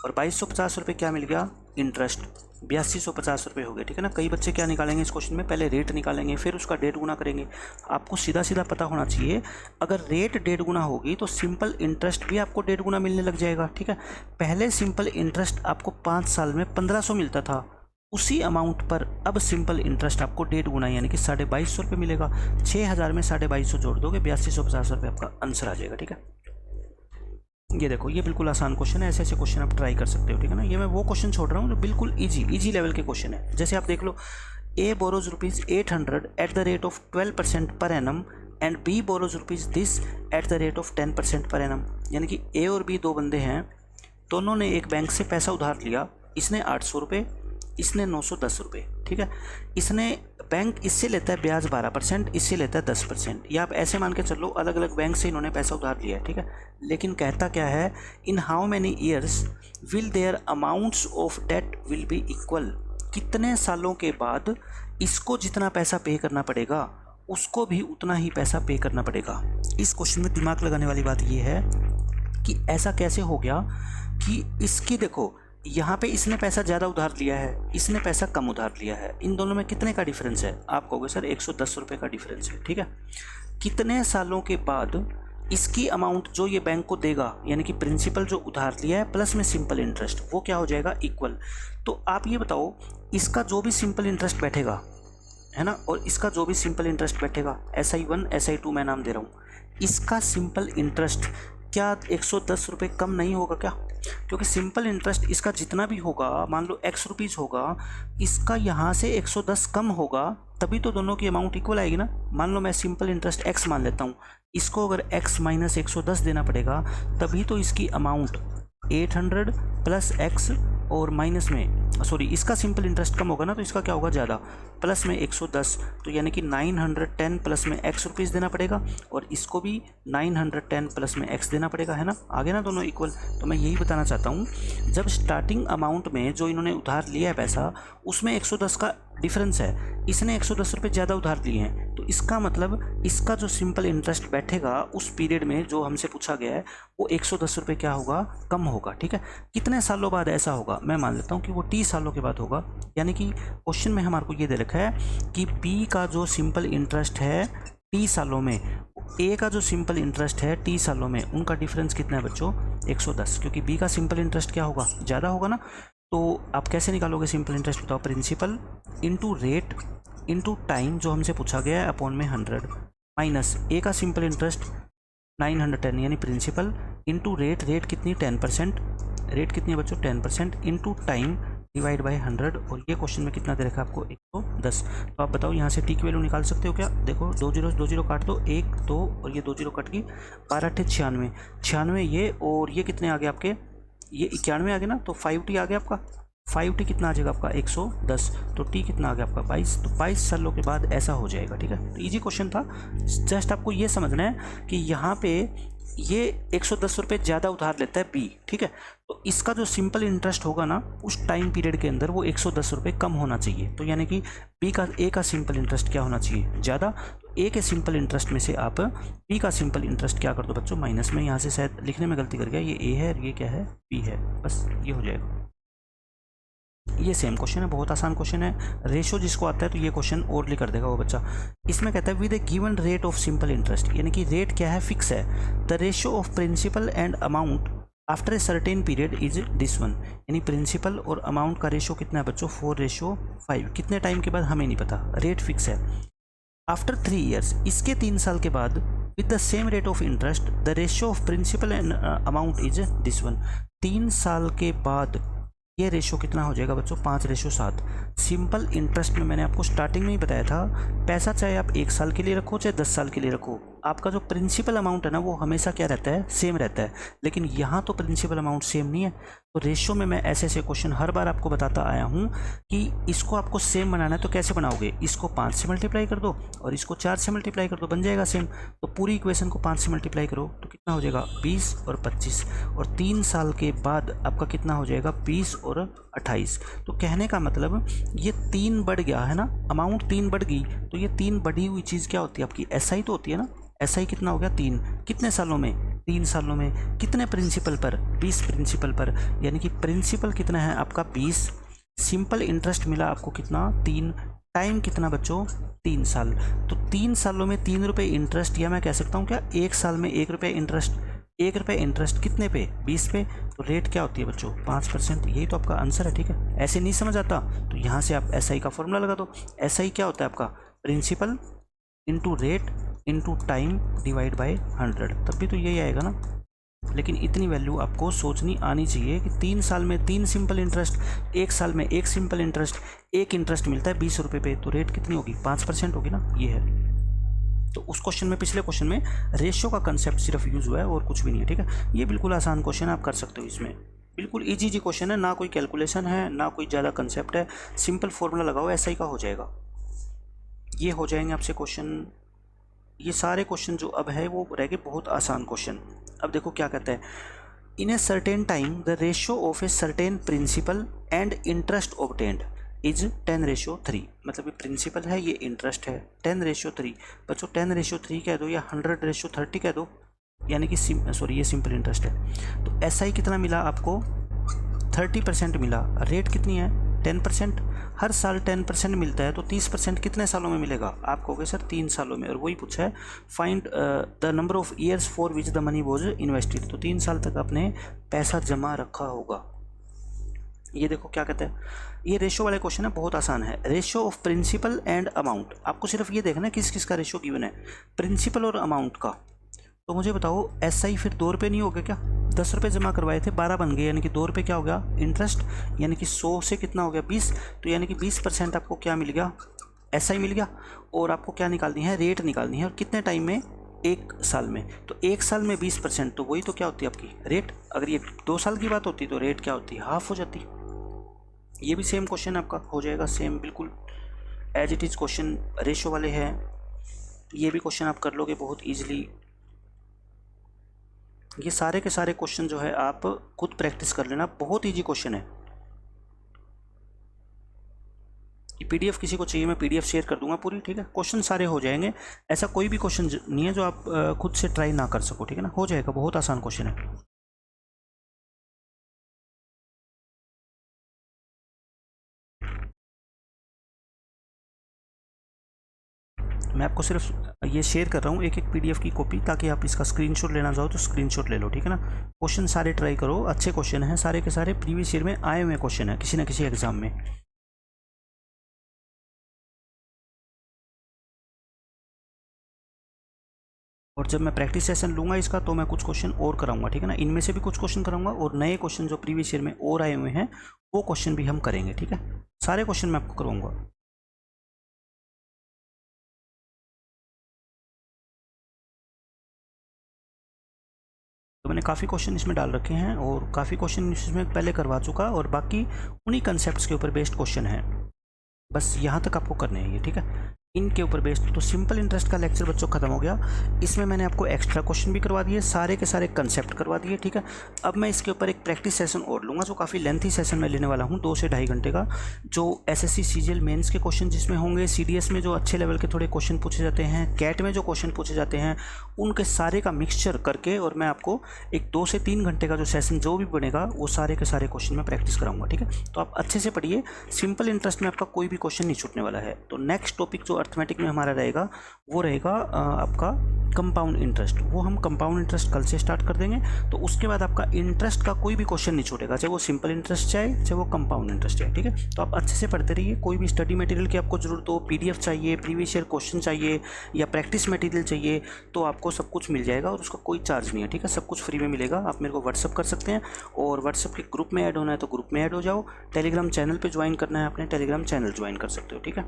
और 2250 रुपये क्या मिल गया, इंटरेस्ट। 8250 रुपये हो गए, ठीक है ना। कई बच्चे क्या निकालेंगे इस क्वेश्चन में, पहले रेट निकालेंगे फिर उसका 1.5 गुना करेंगे। आपको सीधा सीधा पता होना चाहिए, अगर रेट 1.5 गुना होगी तो सिंपल इंटरेस्ट भी आपको 1.5 गुना मिलने लग जाएगा, ठीक है। पहले सिंपल इंटरेस्ट आपको 5 साल में 1500 मिलता था, उसी अमाउंट पर अब सिंपल इंटरेस्ट आपको 1.5 गुना यानी कि 2250 रुपये मिलेगा। 6000 में 2250 जोड़ दोगे 8250 रुपये आपका आंसर आ जाएगा, ठीक है। ये देखो, ये बिल्कुल आसान क्वेश्चन है, ऐसे ऐसे क्वेश्चन आप ट्राई कर सकते हो, ठीक है ना। ये मैं वो क्वेश्चन छोड़ रहा हूँ जो बिल्कुल इजी लेवल के क्वेश्चन है। जैसे आप देख लो, A borrows ₹800 at the rate of 12% per annum and B borrows this at the rate of 10% per annum. यानी कि ए और बी दो बंदे हैं, दोनों ने एक बैंक से पैसा उधार लिया, इसने 800 रुपये, इसने 910 रुपये, ठीक है। इसने बैंक इससे लेता है ब्याज 12%, इससे लेता है 10%, या आप ऐसे मान के चलो अलग अलग बैंक से इन्होंने पैसा उधार लिया है, ठीक है। लेकिन कहता क्या है, in how many years will their amounts of debt will be equal. कितने सालों के बाद इसको जितना पैसा पे करना पड़ेगा उसको भी उतना ही पैसा पे करना पड़ेगा। इस क्वेश्चन में दिमाग लगाने वाली बात यह है कि ऐसा कैसे हो गया कि इसकी देखो, यहाँ पे इसने पैसा ज़्यादा उधार लिया है, इसने पैसा कम उधार लिया है, इन दोनों में कितने का डिफरेंस है? आप कहोगे सर 110 रुपये का डिफरेंस है, ठीक है। कितने सालों के बाद इसकी अमाउंट जो ये बैंक को देगा, यानी कि प्रिंसिपल जो उधार लिया है प्लस में सिंपल इंटरेस्ट, वो क्या हो जाएगा? इक्वल। तो आप ये बताओ, इसका जो भी सिंपल इंटरेस्ट बैठेगा, है ना, और इसका जो भी सिंपल इंटरेस्ट बैठेगा, SI1 SI2 मैं नाम दे रहा हूँ, इसका सिंपल इंटरेस्ट क्या 110 रुपये कम नहीं होगा क्या? क्योंकि सिंपल इंटरेस्ट इसका जितना भी होगा, मान लो x रुपीज़ होगा, इसका यहाँ से 110 कम होगा, तभी तो दोनों की अमाउंट इक्वल आएगी ना। मान लो मैं सिंपल इंटरेस्ट x मान लेता हूँ, इसको अगर x माइनस 110 देना पड़ेगा, तभी तो इसकी अमाउंट 800 प्लस x और माइनस में इसका सिंपल इंटरेस्ट कम होगा ना, तो इसका क्या होगा? ज़्यादा, प्लस में 110, तो यानी कि 910 प्लस में x रुपीज़ देना पड़ेगा, और इसको भी 910 प्लस में x देना पड़ेगा, है ना। आगे ना दोनों इक्वल। तो मैं यही बताना चाहता हूँ, जब स्टार्टिंग अमाउंट में जो इन्होंने उधार लिया है पैसा, उसमें 110 का डिफरेंस है, इसने 110 रुपये ज़्यादा उधार लिए हैं, तो इसका मतलब इसका जो सिंपल इंटरेस्ट बैठेगा उस पीरियड में जो हमसे पूछा गया है, वो 110 रुपये क्या होगा? कम होगा, ठीक है। कितने सालों बाद ऐसा होगा? मैं मान लेता हूँ कि वो 30 सालों के बाद होगा। यानी कि क्वेश्चन में हमारे को ये दे रखा है कि बी का जो सिंपल इंटरेस्ट है 30 सालों में, ए का जो सिंपल इंटरेस्ट है 30 सालों में, उनका डिफरेंस कितना है बच्चों? 110, क्योंकि बी का सिंपल इंटरेस्ट क्या होगा? ज़्यादा होगा ना। तो आप कैसे निकालोगे सिंपल इंटरेस्ट? बताओ, principal into rate into time जो हमसे पूछा गया है अपॉन में 100, माइनस ए का सिंपल इंटरेस्ट 910 यानी प्रिंसिपल इंटू रेट, रेट कितनी? 10%, रेट कितनी है बच्चों? 10%, इंटू टाइम डिवाइड बाई 100, और ये क्वेश्चन में कितना दे रखा है आपको? 110। तो आप बताओ यहाँ से टी की वैल्यू निकाल सकते हो क्या? देखो, 2 जीरो काट दो, 1 2 और ये 2 जीरो कट गई, 12 8 96, 96 ये, और ये कितने आ गए आपके? ये 91 आ गया ना, तो 5t आ गया आपका। 5t कितना आ जाएगा आपका? 110। तो t कितना आ गया आपका? 22। तो 22 सालों के बाद ऐसा हो जाएगा, ठीक है। तो इजी क्वेश्चन था, जस्ट आपको ये समझना है कि यहाँ पे ये 110 रुपये ज़्यादा उधार लेता है बी, ठीक है। तो इसका जो सिंपल इंटरेस्ट होगा ना उस टाइम पीरियड के अंदर, वो 110 रुपये कम होना चाहिए। तो यानी कि ए का सिंपल इंटरेस्ट क्या होना चाहिए? ज़्यादा। तो ए के सिंपल इंटरेस्ट में से आप बी का सिंपल इंटरेस्ट क्या कर दो बच्चों? माइनस में। यहाँ से शायद लिखने में गलती कर गया, ये ए है और ये क्या है? बी है, बस ये हो जाएगा। ये सेम क्वेश्चन है, बहुत आसान क्वेश्चन है। रेशो जिसको आता है तो ये क्वेश्चन ओरली कर देगा वो बच्चा। इसमें कहता है with a given rate of simple interest, यानी कि रेट क्या है? फिक्स है। The ratio of principal and amount after a certain period is this one, यानी प्रिंसिपल और अमाउंट का रेशो कितना है बच्चों? 4:5। कितने टाइम के बाद हमें नहीं पता, रेट फिक्स है। आफ्टर 3 ईयर्स, इसके 3 साल के बाद, with the same rate of interest the ratio of principal and amount is this one. 3 साल के बाद ये रेशो कितना हो जाएगा बच्चों? 5:7। सिंपल इंटरेस्ट में मैंने आपको स्टार्टिंग में ही बताया था, पैसा चाहे आप 1 साल के लिए रखो चाहे 10 साल के लिए रखो, आपका जो प्रिंसिपल अमाउंट है ना वो हमेशा क्या रहता है? सेम रहता है। लेकिन यहाँ तो प्रिंसिपल अमाउंट सेम नहीं है। तो रेशो में मैं ऐसे ऐसे क्वेश्चन हर बार आपको बताता आया हूँ कि इसको आपको सेम बनाना है तो कैसे बनाओगे? इसको 5 से मल्टीप्लाई कर दो और इसको 4 से मल्टीप्लाई कर दो, बन जाएगा सेम। तो पूरी इक्वेशन को 5 से मल्टीप्लाई करो तो कितना हो जाएगा? 20 और 25, और 3 साल के बाद आपका कितना हो जाएगा? 20 और 28। तो कहने का मतलब ये 3 बढ़ गया है ना, अमाउंट 3 बढ़ गई, तो ये 3 बढ़ी हुई चीज़ क्या होती है आपकी? SI तो होती है ना। SI कितना हो गया? 3। कितने सालों में? 3 सालों में। कितने प्रिंसिपल पर? 20 प्रिंसिपल पर, यानी कि प्रिंसिपल कितना है आपका? 20, सिंपल इंटरेस्ट मिला आपको कितना, 3। टाइम कितना बच्चों, 3 साल। तो 3 सालों में 3 रुपये इंटरेस्ट, या मैं कह सकता हूँ क्या 1 साल में 1 रुपये इंटरेस्ट। 1 रुपये इंटरेस्ट कितने पे, 20 पे। तो रेट क्या होती है बच्चों, 5%। यही तो आपका आंसर है, ठीक है। ऐसे नहीं समझ आता तो यहाँ से आप SI का फॉर्मूला लगा दो। SI क्या होता है आपका, principal into rate into time divide by 100, तब भी तो यही आएगा ना। लेकिन इतनी वैल्यू आपको सोचनी आनी चाहिए कि 3 साल में 3 सिंपल इंटरेस्ट, 1 साल में 1 सिंपल इंटरेस्ट, एक इंटरेस्ट मिलता है 20 रुपये पे, तो रेट कितनी होगी, 5% होगी ना, ये है। तो उस क्वेश्चन में, पिछले क्वेश्चन में रेशियो का कंसेप्ट सिर्फ यूज हुआ है और कुछ भी नहीं है, ठीक है। ये बिल्कुल आसान क्वेश्चन आप कर सकते हो, इसमें बिल्कुल इजी क्वेश्चन है, ना कोई कैलकुलेशन है ना कोई ज़्यादा कंसेप्ट है। सिंपल फॉर्मूला लगाओ, SI का हो जाएगा। ये हो जाएंगे आपसे क्वेश्चन। ये सारे क्वेश्चन जो अब है वो रह गए बहुत आसान क्वेश्चन। अब देखो क्या कहता है, in a certain time the ratio of a certain principal and interest obtained is 10:3। मतलब ये प्रिंसिपल है, ये इंटरेस्ट है, 10:3। बच्चों 10:3 कह दो या 100:30 कह दो, यानी कि ये सिंपल इंटरेस्ट है। तो SI कितना मिला आपको, 30% मिला। रेट कितनी है, 10%। हर साल 10% मिलता है, तो 30% कितने सालों में मिलेगा, आप कहोगे सर 3 सालों में। और वही पूछा है, find the number of years for which the money was invested. तो 3 साल तक आपने पैसा जमा रखा होगा। ये देखो क्या कहते हैं, ये रेशियो वाले क्वेश्चन है, बहुत आसान है। Ratio of principal and amount, आपको सिर्फ ये देखना है किस किस का रेशियो गिवन है, प्रिंसिपल और अमाउंट का। तो मुझे बताओ SI फिर 2 रुपये नहीं हो गया क्या, 10 रुपये जमा करवाए थे, 12 बन गए, यानी कि 2 रुपये क्या हो गया इंटरेस्ट, यानी कि 100 से कितना हो गया 20, तो यानी कि 20% आपको क्या मिल गया, SI मिल गया। और आपको क्या निकालनी है, रेट निकालनी है, और कितने टाइम में, 1 साल में। तो 1 साल में 20%, तो वही तो क्या होती है आपकी रेट। अगर ये 2 साल की बात होती तो रेट क्या होती, हाफ हो जाती। ये भी सेम क्वेश्चन आपका हो जाएगा, सेम बिल्कुल as it is question ratio वाले हैं। ये भी क्वेश्चन आप कर लोगे बहुत ईजिली। ये सारे के सारे क्वेश्चन जो है आप खुद प्रैक्टिस कर लेना, बहुत इजी क्वेश्चन है। ये PDF किसी को चाहिए, मैं PDF शेयर कर दूंगा पूरी, ठीक है। क्वेश्चन सारे हो जाएंगे, ऐसा कोई भी क्वेश्चन नहीं है जो आप खुद से ट्राई ना कर सको, ठीक है ना। हो जाएगा, बहुत आसान क्वेश्चन है। मैं आपको सिर्फ ये शेयर कर रहा हूँ एक एक PDF की कॉपी, ताकि आप इसका स्क्रीनशॉट लेना चाहो तो स्क्रीनशॉट ले लो, ठीक है ना। क्वेश्चन सारे ट्राई करो, अच्छे क्वेश्चन हैं, सारे के सारे प्रीवियस ईयर में आए हुए क्वेश्चन है किसी न किसी एग्जाम में। और जब मैं प्रैक्टिस सेशन लूँगा इसका, तो मैं कुछ क्वेश्चन और कराऊंगा, ठीक है ना। इनमें से भी कुछ क्वेश्चन कराऊंगा, और नए क्वेश्चन जो प्रीवियस ईयर में और आए हुए हैं वो क्वेश्चन भी हम करेंगे, ठीक है। सारे क्वेश्चन मैं आपको कराऊंगा। तो मैंने काफ़ी क्वेश्चन इसमें डाल रखे हैं, और काफ़ी क्वेश्चन इसमें पहले करवा चुका, और बाकी उन्हीं कंसेप्ट्स के ऊपर बेस्ड क्वेश्चन हैं। बस यहाँ तक आपको करने हैं ये, ठीक है, इनके ऊपर बेस्ड। तो सिंपल इंटरेस्ट का लेक्चर बच्चों खत्म हो गया। इसमें मैंने आपको एक्स्ट्रा क्वेश्चन भी करवा दिए, सारे के सारे कंसेप्ट करवा दिए, ठीक है। अब मैं इसके ऊपर एक प्रैक्टिस सेशन और लूँगा, जो काफ़ी लेंथी सेशन में लेने वाला हूँ, 2 से 2.5 घंटे का, जो SSC CGL मेंस के क्वेश्चन जिसमें होंगे, CDS में जो अच्छे लेवल के थोड़े क्वेश्चन पूछे जाते हैं, कैट में जो क्वेश्चन पूछे जाते हैं, उनके सारे का मिक्सचर करके, और मैं आपको एक 2 से 3 घंटे का जो सेशन जो भी बनेगा, वो सारे के सारे क्वेश्चन में प्रैक्टिस कराऊंगा, ठीक है। तो आप अच्छे से पढ़िए, सिंपल इंटरेस्ट में आपका कोई भी क्वेश्चन नहीं छूटने वाला है। तो नेक्स्ट टॉपिक जो अर्थमेटिक में हमारा रहेगा, वो रहेगा आपका कंपाउंड इंटरेस्ट। वो हम कंपाउंड इंटरेस्ट कल से स्टार्ट कर देंगे। तो उसके बाद आपका इंटरेस्ट का कोई भी क्वेश्चन नहीं छूटेगा, चाहे वो सिंपल इंटरेस्ट चाहे वो कंपाउंड इंटरेस्ट है, ठीक है। तो आप अच्छे से पढ़ते रहिए। कोई भी स्टडी मटेरियल की आपको जरूरत हो, PDF चाहिए, प्रीवियस ईयर क्वेश्चन चाहिए, या प्रैक्टिस मटेरियल चाहिए, तो आपको सब कुछ मिल जाएगा, और उसका कोई चार्ज नहीं है, ठीक है। सब कुछ फ्री में मिलेगा। आप मेरे को व्हाट्सअप कर सकते हैं, और व्हाट्सअप के ग्रुप में ऐड होना है तो ग्रुप में ऐड हो जाओ। टेलीग्राम चैनल पर ज्वाइन करना है आपने, टेलीग्राम चैनल ज्वाइन कर सकते हो, ठीक है।